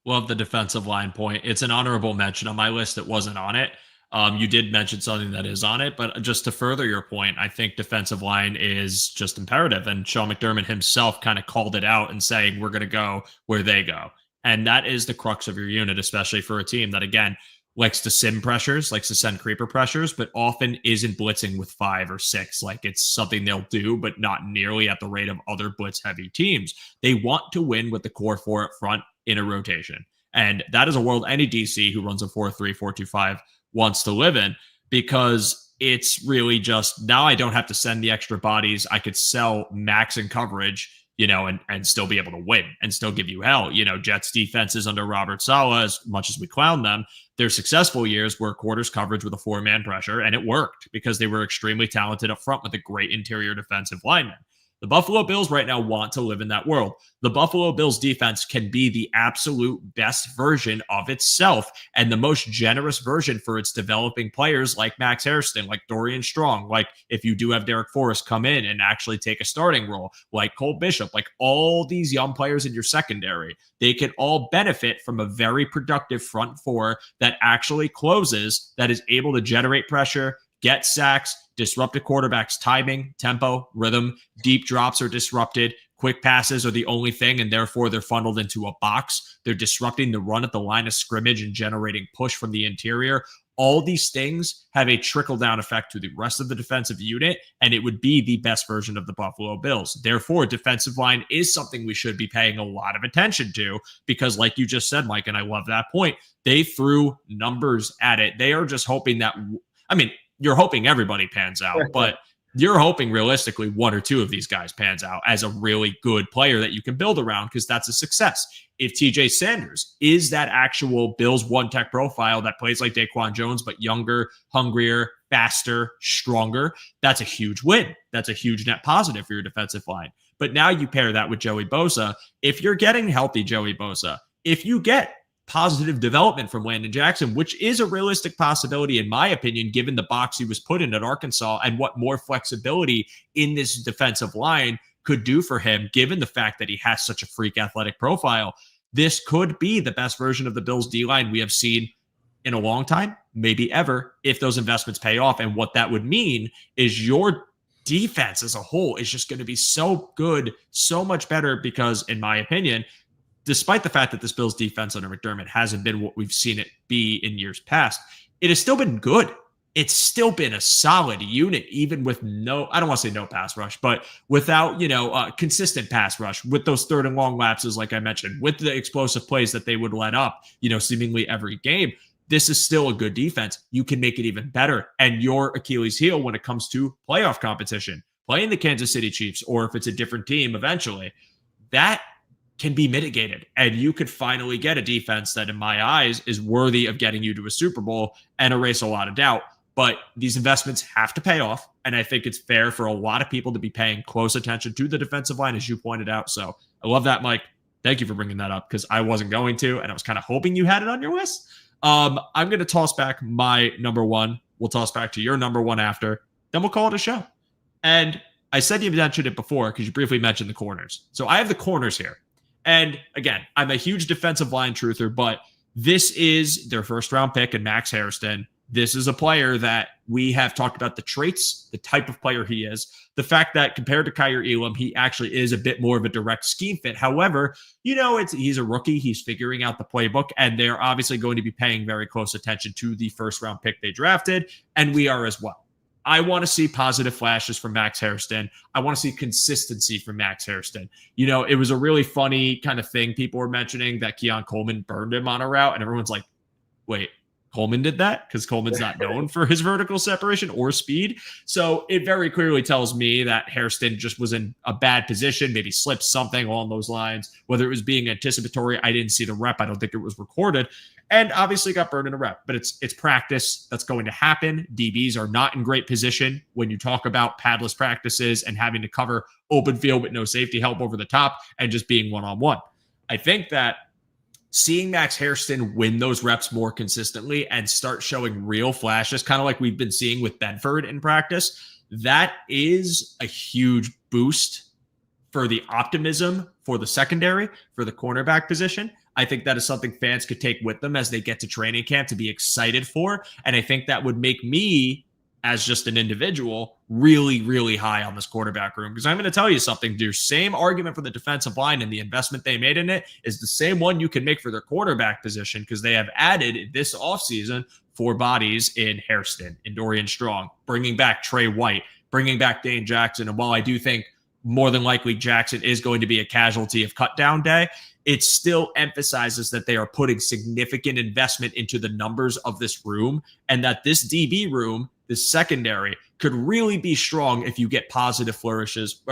Well, the defensive line point, it's an honorable mention on my list. It wasn't on it. You did mention something that is on it, but just to further your point, I think defensive line is just imperative. And Sean McDermott himself kind of called it out and saying, we're going to go where they go. And that is the crux of your unit, especially for a team that, again, likes to sim pressures, likes to send creeper pressures, but often isn't blitzing with 5 or 6. Like, it's something they'll do, but not nearly at the rate of other blitz heavy teams. They want to win with the core 4 up front in a rotation. And that is a world any DC who runs a 4-3, 4-2-5 wants to live in, because it's really just, now I don't have to send the extra bodies. I could sell max in coverage, and still be able to win and still give you hell. Jets defenses under Robert Saleh, as much as we clown them, their successful years were quarters coverage with a 4-man pressure, and it worked because they were extremely talented up front with a great interior defensive lineman. The Buffalo Bills right now want to live in that world. The Buffalo Bills defense can be the absolute best version of itself and the most generous version for its developing players like Max Hairston, like Dorian Strong, like if you do have Derek Forrest come in and actually take a starting role, like Cole Bishop, like all these young players in your secondary. They can all benefit from a very productive front 4 that actually closes, that is able to generate pressure, get sacks, disrupt a quarterback's timing, tempo, rhythm. Deep drops are disrupted. Quick passes are the only thing, and therefore they're funneled into a box. They're disrupting the run at the line of scrimmage and generating push from the interior. All these things have a trickle-down effect to the rest of the defensive unit, and it would be the best version of the Buffalo Bills. Therefore, defensive line is something we should be paying a lot of attention to, because like you just said, Mike, and I love that point, they threw numbers at it. They are just hoping that, you're hoping everybody pans out, but you're hoping realistically 1 or 2 of these guys pans out as a really good player that you can build around, because that's a success. If TJ Sanders is that actual Bills one-tech profile that plays like Daquan Jones, but younger, hungrier, faster, stronger, that's a huge win. That's a huge net positive for your defensive line. But now you pair that with Joey Bosa. If you're getting healthy Joey Bosa, if you get positive development from Landon Jackson, which is a realistic possibility, in my opinion, given the box he was put in at Arkansas and what more flexibility in this defensive line could do for him, given the fact that he has such a freak athletic profile. This could be the best version of the Bills D-line we have seen in a long time, maybe ever, if those investments pay off. And what that would mean is your defense as a whole is just going to be so good, so much better, because in my opinion, despite the fact that this Bills defense under McDermott hasn't been what we've seen it be in years past, it has still been good. It's still been a solid unit, even with I don't want to say no pass rush, but without, consistent pass rush, with those 3rd and long lapses, like I mentioned, with the explosive plays that they would let up, seemingly every game. This is still a good defense. You can make it even better. And your Achilles heel when it comes to playoff competition, playing the Kansas City Chiefs, or if it's a different team eventually, that can be mitigated, and you could finally get a defense that in my eyes is worthy of getting you to a Super Bowl and erase a lot of doubt. But these investments have to pay off, and I think it's fair for a lot of people to be paying close attention to the defensive line, as you pointed out. So I love that, Mike. Thank you for bringing that up, because I wasn't going to, and I was kind of hoping you had it on your list. I'm going to toss back my number 1. We'll toss back to your number 1 after. Then we'll call it a show. And I said you mentioned it before because you briefly mentioned the corners. So I have the corners here. And again, I'm a huge defensive line truther, but this is their 1st-round pick in Max Hairston. This is a player that we have talked about the traits, the type of player he is, the fact that compared to Kyer Elam, he actually is a bit more of a direct scheme fit. However, he's a rookie. He's figuring out the playbook, and they're obviously going to be paying very close attention to the 1st-round pick they drafted, and we are as well. I want to see positive flashes from Max Hairston. I want to see consistency from Max Hairston. It was a really funny kind of thing. People were mentioning that Keon Coleman burned him on a route, and everyone's like, wait, Coleman did that? Because Coleman's not known for his vertical separation or speed. So it very clearly tells me that Hairston just was in a bad position, maybe slipped something along those lines, whether it was being anticipatory. I didn't see the rep. I don't think it was recorded. And obviously got burned in a rep, but it's practice. That's going to happen. DBs are not in great position when you talk about padless practices and having to cover open field with no safety help over the top and just being one-on-one. I think that seeing Max Hairston win those reps more consistently and start showing real flashes, kind of like we've been seeing with Benford in practice, that is a huge boost for the optimism for the secondary, for the cornerback position. I think that is something fans could take with them as they get to training camp to be excited for. And I think that would make me, as just an individual, really, really high on this quarterback room. Because I'm going to tell you something, dude. Same argument for the defensive line and the investment they made in it is the same one you can make for their quarterback position, because they have added this offseason 4 bodies in Hairston, in Dorian Strong, bringing back Trey White, bringing back Dane Jackson. And while I do think more than likely Jackson is going to be a casualty of cut down day, it still emphasizes that they are putting significant investment into the numbers of this room, and that this DB room, this secondary, could really be strong if you get positive flashes,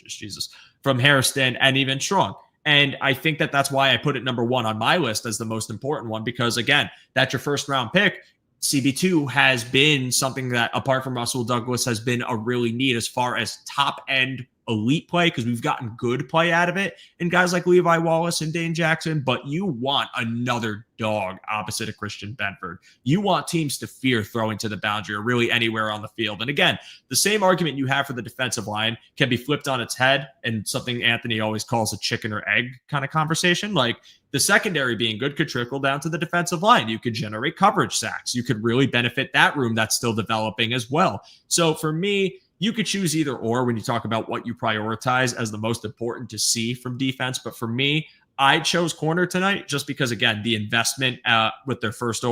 Jesus, from Hairston and even Strong. And I think that that's why I put it number 1 on my list as the most important one, because again, that's your first round pick. CB2 has been something that, apart from Russell Douglas, has been a really neat as far as top end elite play, because we've gotten good play out of it and guys like Levi Wallace and Dane Jackson. But you want another dog opposite of Christian Benford. You want teams to fear throwing to the boundary or really anywhere on the field. And again, the same argument you have for the defensive line can be flipped on its head, and something Anthony always calls a chicken or egg kind of conversation. Like, the secondary being good could trickle down to the defensive line. You could generate coverage sacks. You could really benefit that room that's still developing as well. So for me, you could choose either or when you talk about what you prioritize as the most important to see from defense. But for me, I chose corner tonight just because, again, the investment with their first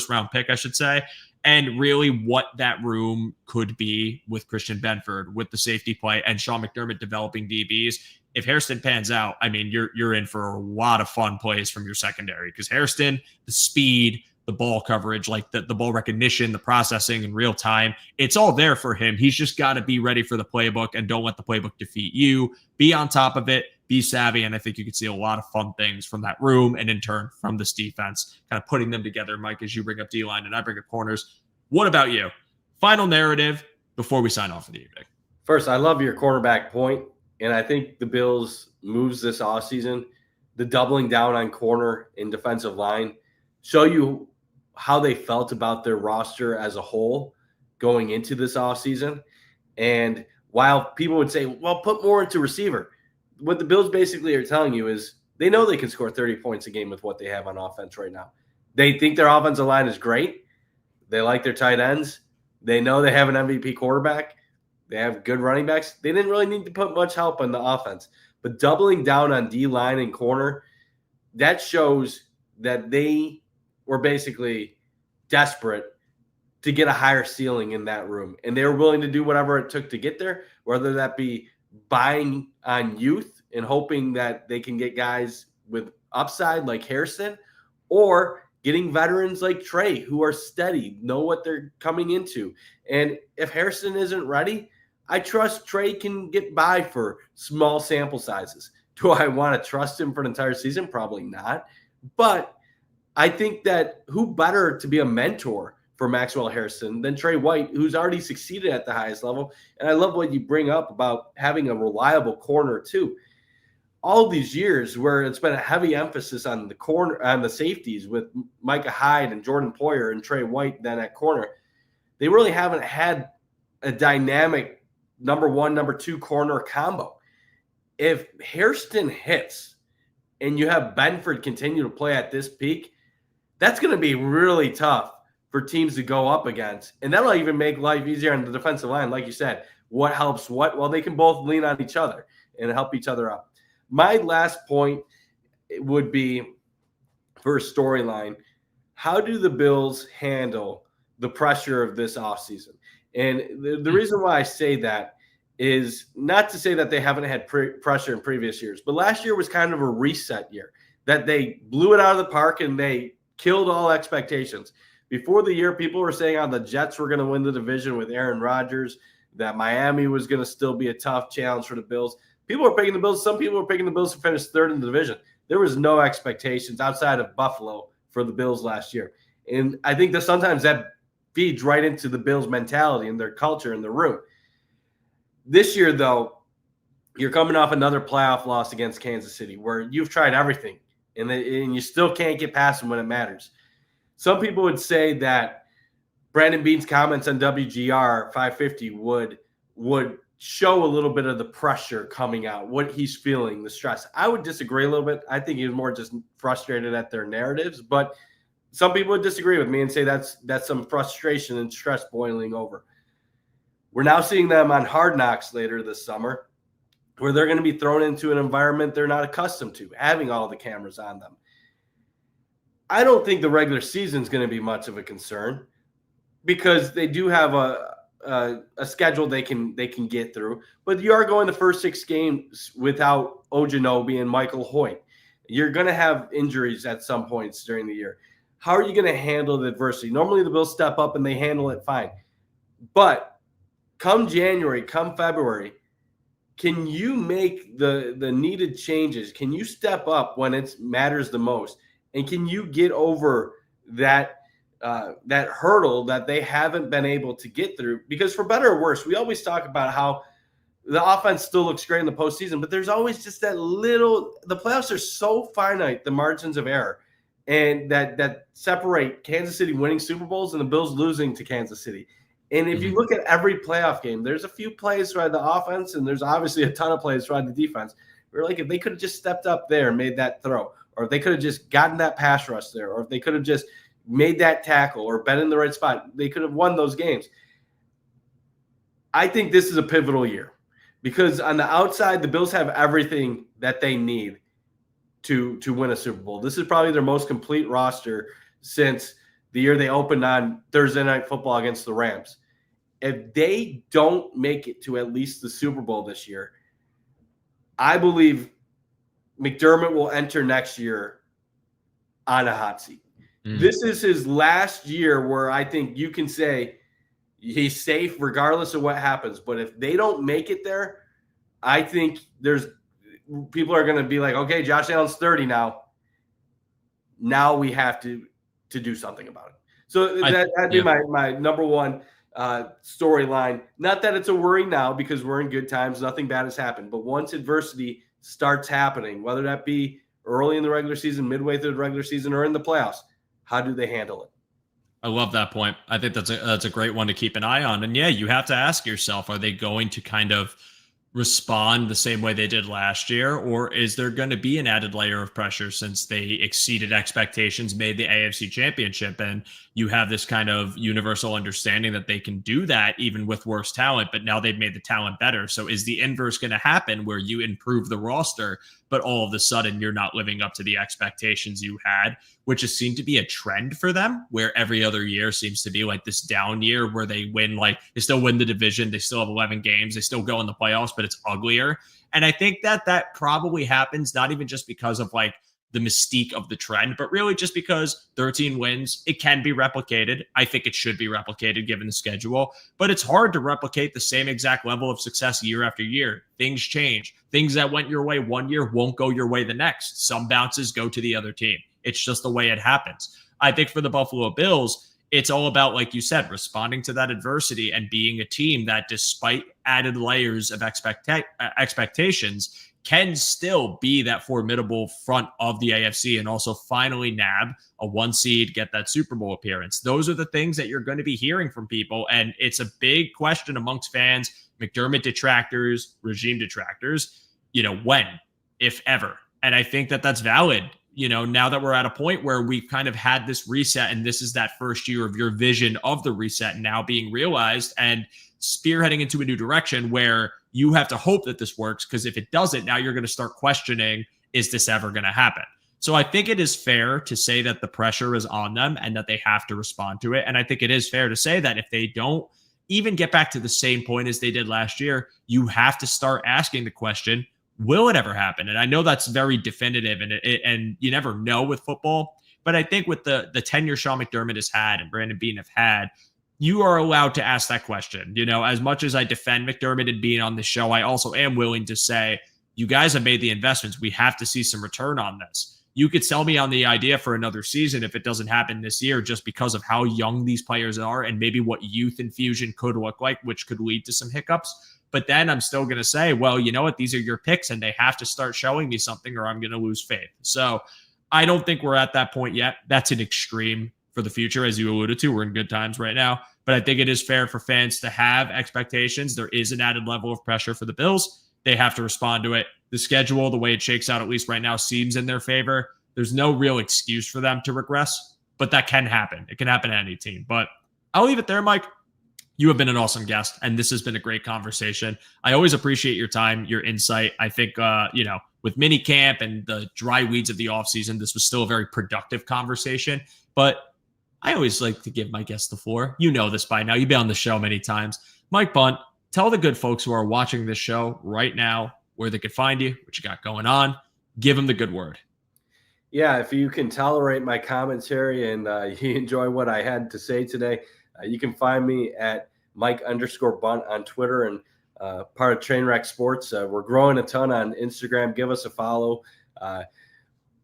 round pick, I should say, and really what that room could be with Christian Benford, with the safety play, and Sean McDermott developing DBs. If Hairston pans out, I mean, you're in for a lot of fun plays from your secondary, because Hairston, the speed, the ball coverage, like the ball recognition, the processing in real time, it's all there for him. He's just got to be ready for the playbook, and don't let the playbook defeat you. Be on top of it, be savvy, and I think you could see a lot of fun things from that room, and in turn from this defense, kind of putting them together. Mike, as you bring up D-line and I bring up corners, what about you? Final narrative before we sign off for the evening. First, I love your cornerback point, and I think the Bills' moves this offseason, the doubling down on corner and defensive line, show you how they felt about their roster as a whole going into this offseason. And while people would say, well, put more into receiver, what the Bills basically are telling you is they know they can score 30 points a game with what they have on offense right now. They think their offensive line is great. They like their tight ends. They know they have an MVP quarterback. They have good running backs. They didn't really need to put much help on the offense. But doubling down on D-line and corner, that shows that they were basically desperate to get a higher ceiling in that room. And they were willing to do whatever it took to get there, whether that be buying on youth and hoping that they can get guys with upside like Hairston, or getting veterans like Trey who are steady, know what they're coming into. And if Hairston isn't ready, I trust Trey can get by for small sample sizes. Do I want to trust him for an entire season? Probably not. But I think that who better to be a mentor for Maxwell Hairston than Trey White, who's already succeeded at the highest level. And I love what you bring up about having a reliable corner too. All these years where it's been a heavy emphasis on the corner, on the safeties with Micah Hyde and Jordan Poyer and Trey White then at corner, they really haven't had a dynamic number 1, number 2 corner combo. If Hairston hits and you have Benford continue to play at this peak, that's going to be really tough for teams to go up against. And that'll even make life easier on the defensive line. Like you said, what helps what? Well, they can both lean on each other and help each other out. My last point would be for a storyline. How do the Bills handle the pressure of this offseason? And the reason why I say that is not to say that they haven't had pressure in previous years, but last year was kind of a reset year, that they blew it out of the park and they killed all expectations. Before the year, people were saying how the Jets were going to win the division with Aaron Rodgers, that Miami was going to still be a tough challenge for the Bills. People were picking the Bills. Some people were picking the Bills to finish third in the division. There was no expectations outside of Buffalo for the Bills last year. And I think that sometimes that feeds right into the Bills' mentality and their culture in the room. This year, though, you're coming off another playoff loss against Kansas City where you've tried everything and you still can't get past them when it matters. Some people would say that Brandon Beane's comments on WGR 550 would show a little bit of the pressure coming out, what he's feeling, the stress. I would disagree a little bit. I think he was more just frustrated at their narratives, but some people would disagree with me and say that's some frustration and stress boiling over. We're now seeing them on Hard Knocks later this summer, where they're going to be thrown into an environment they're not accustomed to, having all the cameras on them. I don't think the regular season is going to be much of a concern because they do have a schedule they can get through. But you are going the first 6 games without Ojanobi and Michael Hoyt. You're going to have injuries at some points during the year. How are you going to handle the adversity? Normally the Bills step up and they handle it fine. But come January, come February, can you make the needed changes? Can you step up when it matters the most? And can you get over that hurdle that they haven't been able to get through? Because for better or worse, we always talk about how the offense still looks great in the postseason, but there's always just that little – the playoffs are so finite, the margins of error, and that separate Kansas City winning Super Bowls and the Bills losing to Kansas City. And if you look at every playoff game, there's a few plays by the offense, and there's obviously a ton of plays by the defense. We're like, if they could have just stepped up there and made that throw, or if they could have just gotten that pass rush there, or if they could have just made that tackle or been in the right spot, they could have won those games. I think this is a pivotal year because on the outside, the Bills have everything that they need to win a Super Bowl. This is probably their most complete roster since the year they opened on Thursday Night Football against the Rams. If they don't make it to at least the Super Bowl this year, I believe McDermott will enter next year on a hot seat. This is his last year where I think you can say he's safe regardless of what happens. But if they don't make it there, I think people are going to be like, okay, Josh Allen's 30 now. Now we have to do something about it. So that'd be my number one storyline. Not that it's a worry now because we're in good times. Nothing bad has happened. But once adversity starts happening, whether that be early in the regular season, midway through the regular season, or in the playoffs, how do they handle it? I love that point. I think that's a great one to keep an eye on. And yeah, you have to ask yourself, are they going to kind of respond the same way they did last year? Or is there going to be an added layer of pressure since they exceeded expectations, made the AFC Championship, and you have this kind of universal understanding that they can do that even with worse talent, but now they've made the talent better. So is the inverse going to happen where you improve the roster, but all of a sudden you're not living up to the expectations you had, which has seemed to be a trend for them, where every other year seems to be like this down year where they win, like they still win the division, they still have 11 games, they still go in the playoffs, but it's uglier. And I think that probably happens not even just because of like the mystique of the trend, but really just because 13 wins, it can be replicated. I think it should be replicated given the schedule, but it's hard to replicate the same exact level of success year after year. Things change. Things that went your way one year won't go your way the next. Some bounces go to the other team. It's just the way it happens. I think for the Buffalo Bills, it's all about, like you said, responding to that adversity and being a team that, despite added layers of expectations, can still be that formidable front of the AFC and also finally nab a 1 seed, get that Super Bowl appearance. Those are the things that you're going to be hearing from people. And it's a big question amongst fans, McDermott detractors, regime detractors, when, if ever. And I think that that's valid. Now that we're at a point where we've kind of had this reset, and this is that first year of your vision of the reset now being realized and spearheading into a new direction where you have to hope that this works, because if it doesn't, now you're going to start questioning, is this ever going to happen? So I think it is fair to say that the pressure is on them and that they have to respond to it. And I think it is fair to say that if they don't even get back to the same point as they did last year, you have to start asking the question, will it ever happen? And I know that's very definitive, and you never know with football, but I think with the tenure Sean McDermott has had and Brandon Beane have had, you are allowed to ask that question. As much as I defend McDermott and being on the show, I also am willing to say, you guys have made the investments. We have to see some return on this. You could sell me on the idea for another season if it doesn't happen this year, just because of how young these players are and maybe what youth infusion could look like, which could lead to some hiccups. But then I'm still going to say, well, you know what? These are your picks and they have to start showing me something or I'm going to lose faith. So I don't think we're at that point yet. That's an extreme for the future. As you alluded to, we're in good times right now. but I think it is fair for fans to have expectations. There is an added level of pressure for the Bills. They have to respond to it. The schedule, the way it shakes out, at least right now, seems in their favor. There's no real excuse for them to regress, but that can happen. It can happen to any team. But I'll leave it there, Mike. You have been an awesome guest, and this has been a great conversation. I always appreciate your time, your insight. I think, with minicamp and the dry weeds of the offseason, this was still a very productive conversation. But I always like to give my guests the floor. You know this by now. You've been on the show many times. Mike Bunt, tell the good folks who are watching this show right now where they could find you, what you got going on. Give them the good word. Yeah, if you can tolerate my commentary and you enjoy what I had to say today, you can find me at Mike_Bunt on Twitter and part of Trainwreck Sports. We're growing a ton on Instagram. Give us a follow.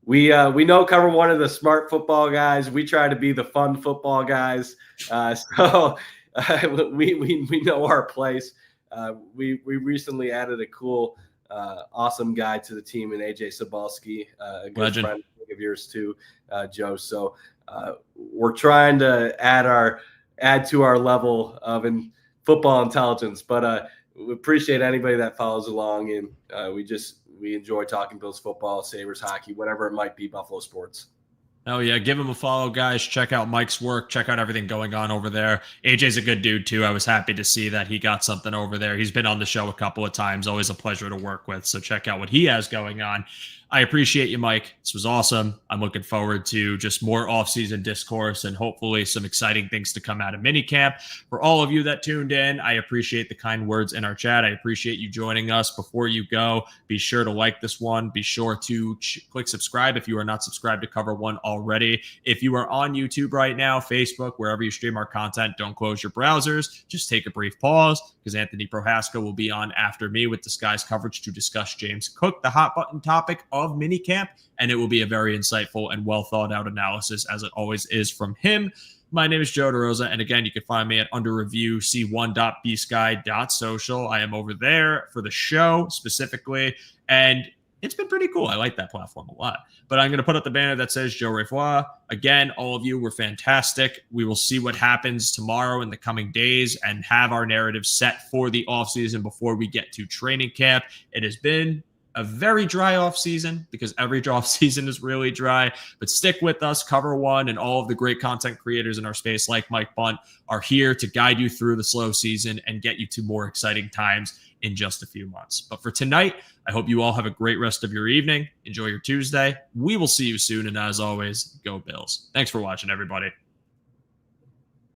We know Cover One of the smart football guys. We try to be the fun football guys. So we know our place. We recently added a cool, awesome guy to the team in AJ Sobalski, a good Legend. friend of yours too, Joe. So we're trying to add to our level of football intelligence, but we appreciate anybody that follows along, and we enjoy talking Bills football, Sabres hockey, whatever it might be, Buffalo sports. Oh, yeah. Give him a follow, guys. Check out Mike's work. Check out everything going on over there. AJ's a good dude, too. I was happy to see that he got something over there. He's been on the show a couple of times. Always a pleasure to work with. So check out what he has going on. I appreciate you, Mike. This was awesome. I'm looking forward to just more offseason discourse and hopefully some exciting things to come out of minicamp. For all of you that tuned in, I appreciate the kind words in our chat. I appreciate you joining us. Before you go, be sure to like this one. Be sure to click subscribe if you are not subscribed to Cover One already. If you are on YouTube right now, Facebook, wherever you stream our content, don't close your browsers. Just take a brief pause because Anthony Prohaska will be on after me with Disguised Coverage to discuss James Cook, the hot button topic of minicamp, and it will be a very insightful and well thought out analysis, as it always is from him. My name is Joe DeRosa, and again, you can find me at under review c1.bsky.social. I am over there for the show specifically, and it's been pretty cool. I like that platform a lot. But I'm going to put up the banner that says Joe Refoy. Again, all of you were fantastic. We will see what happens tomorrow in the coming days and have our narrative set for the offseason before we get to training camp. It has been a very dry off season because every off season is really dry, but stick with us. Cover One and all of the great content creators in our space like Mike Bunt are here to guide you through the slow season and get you to more exciting times in just a few months. But for tonight, I hope you all have a great rest of your evening. Enjoy your Tuesday. We will see you soon. And as always, go Bills. Thanks for watching, everybody.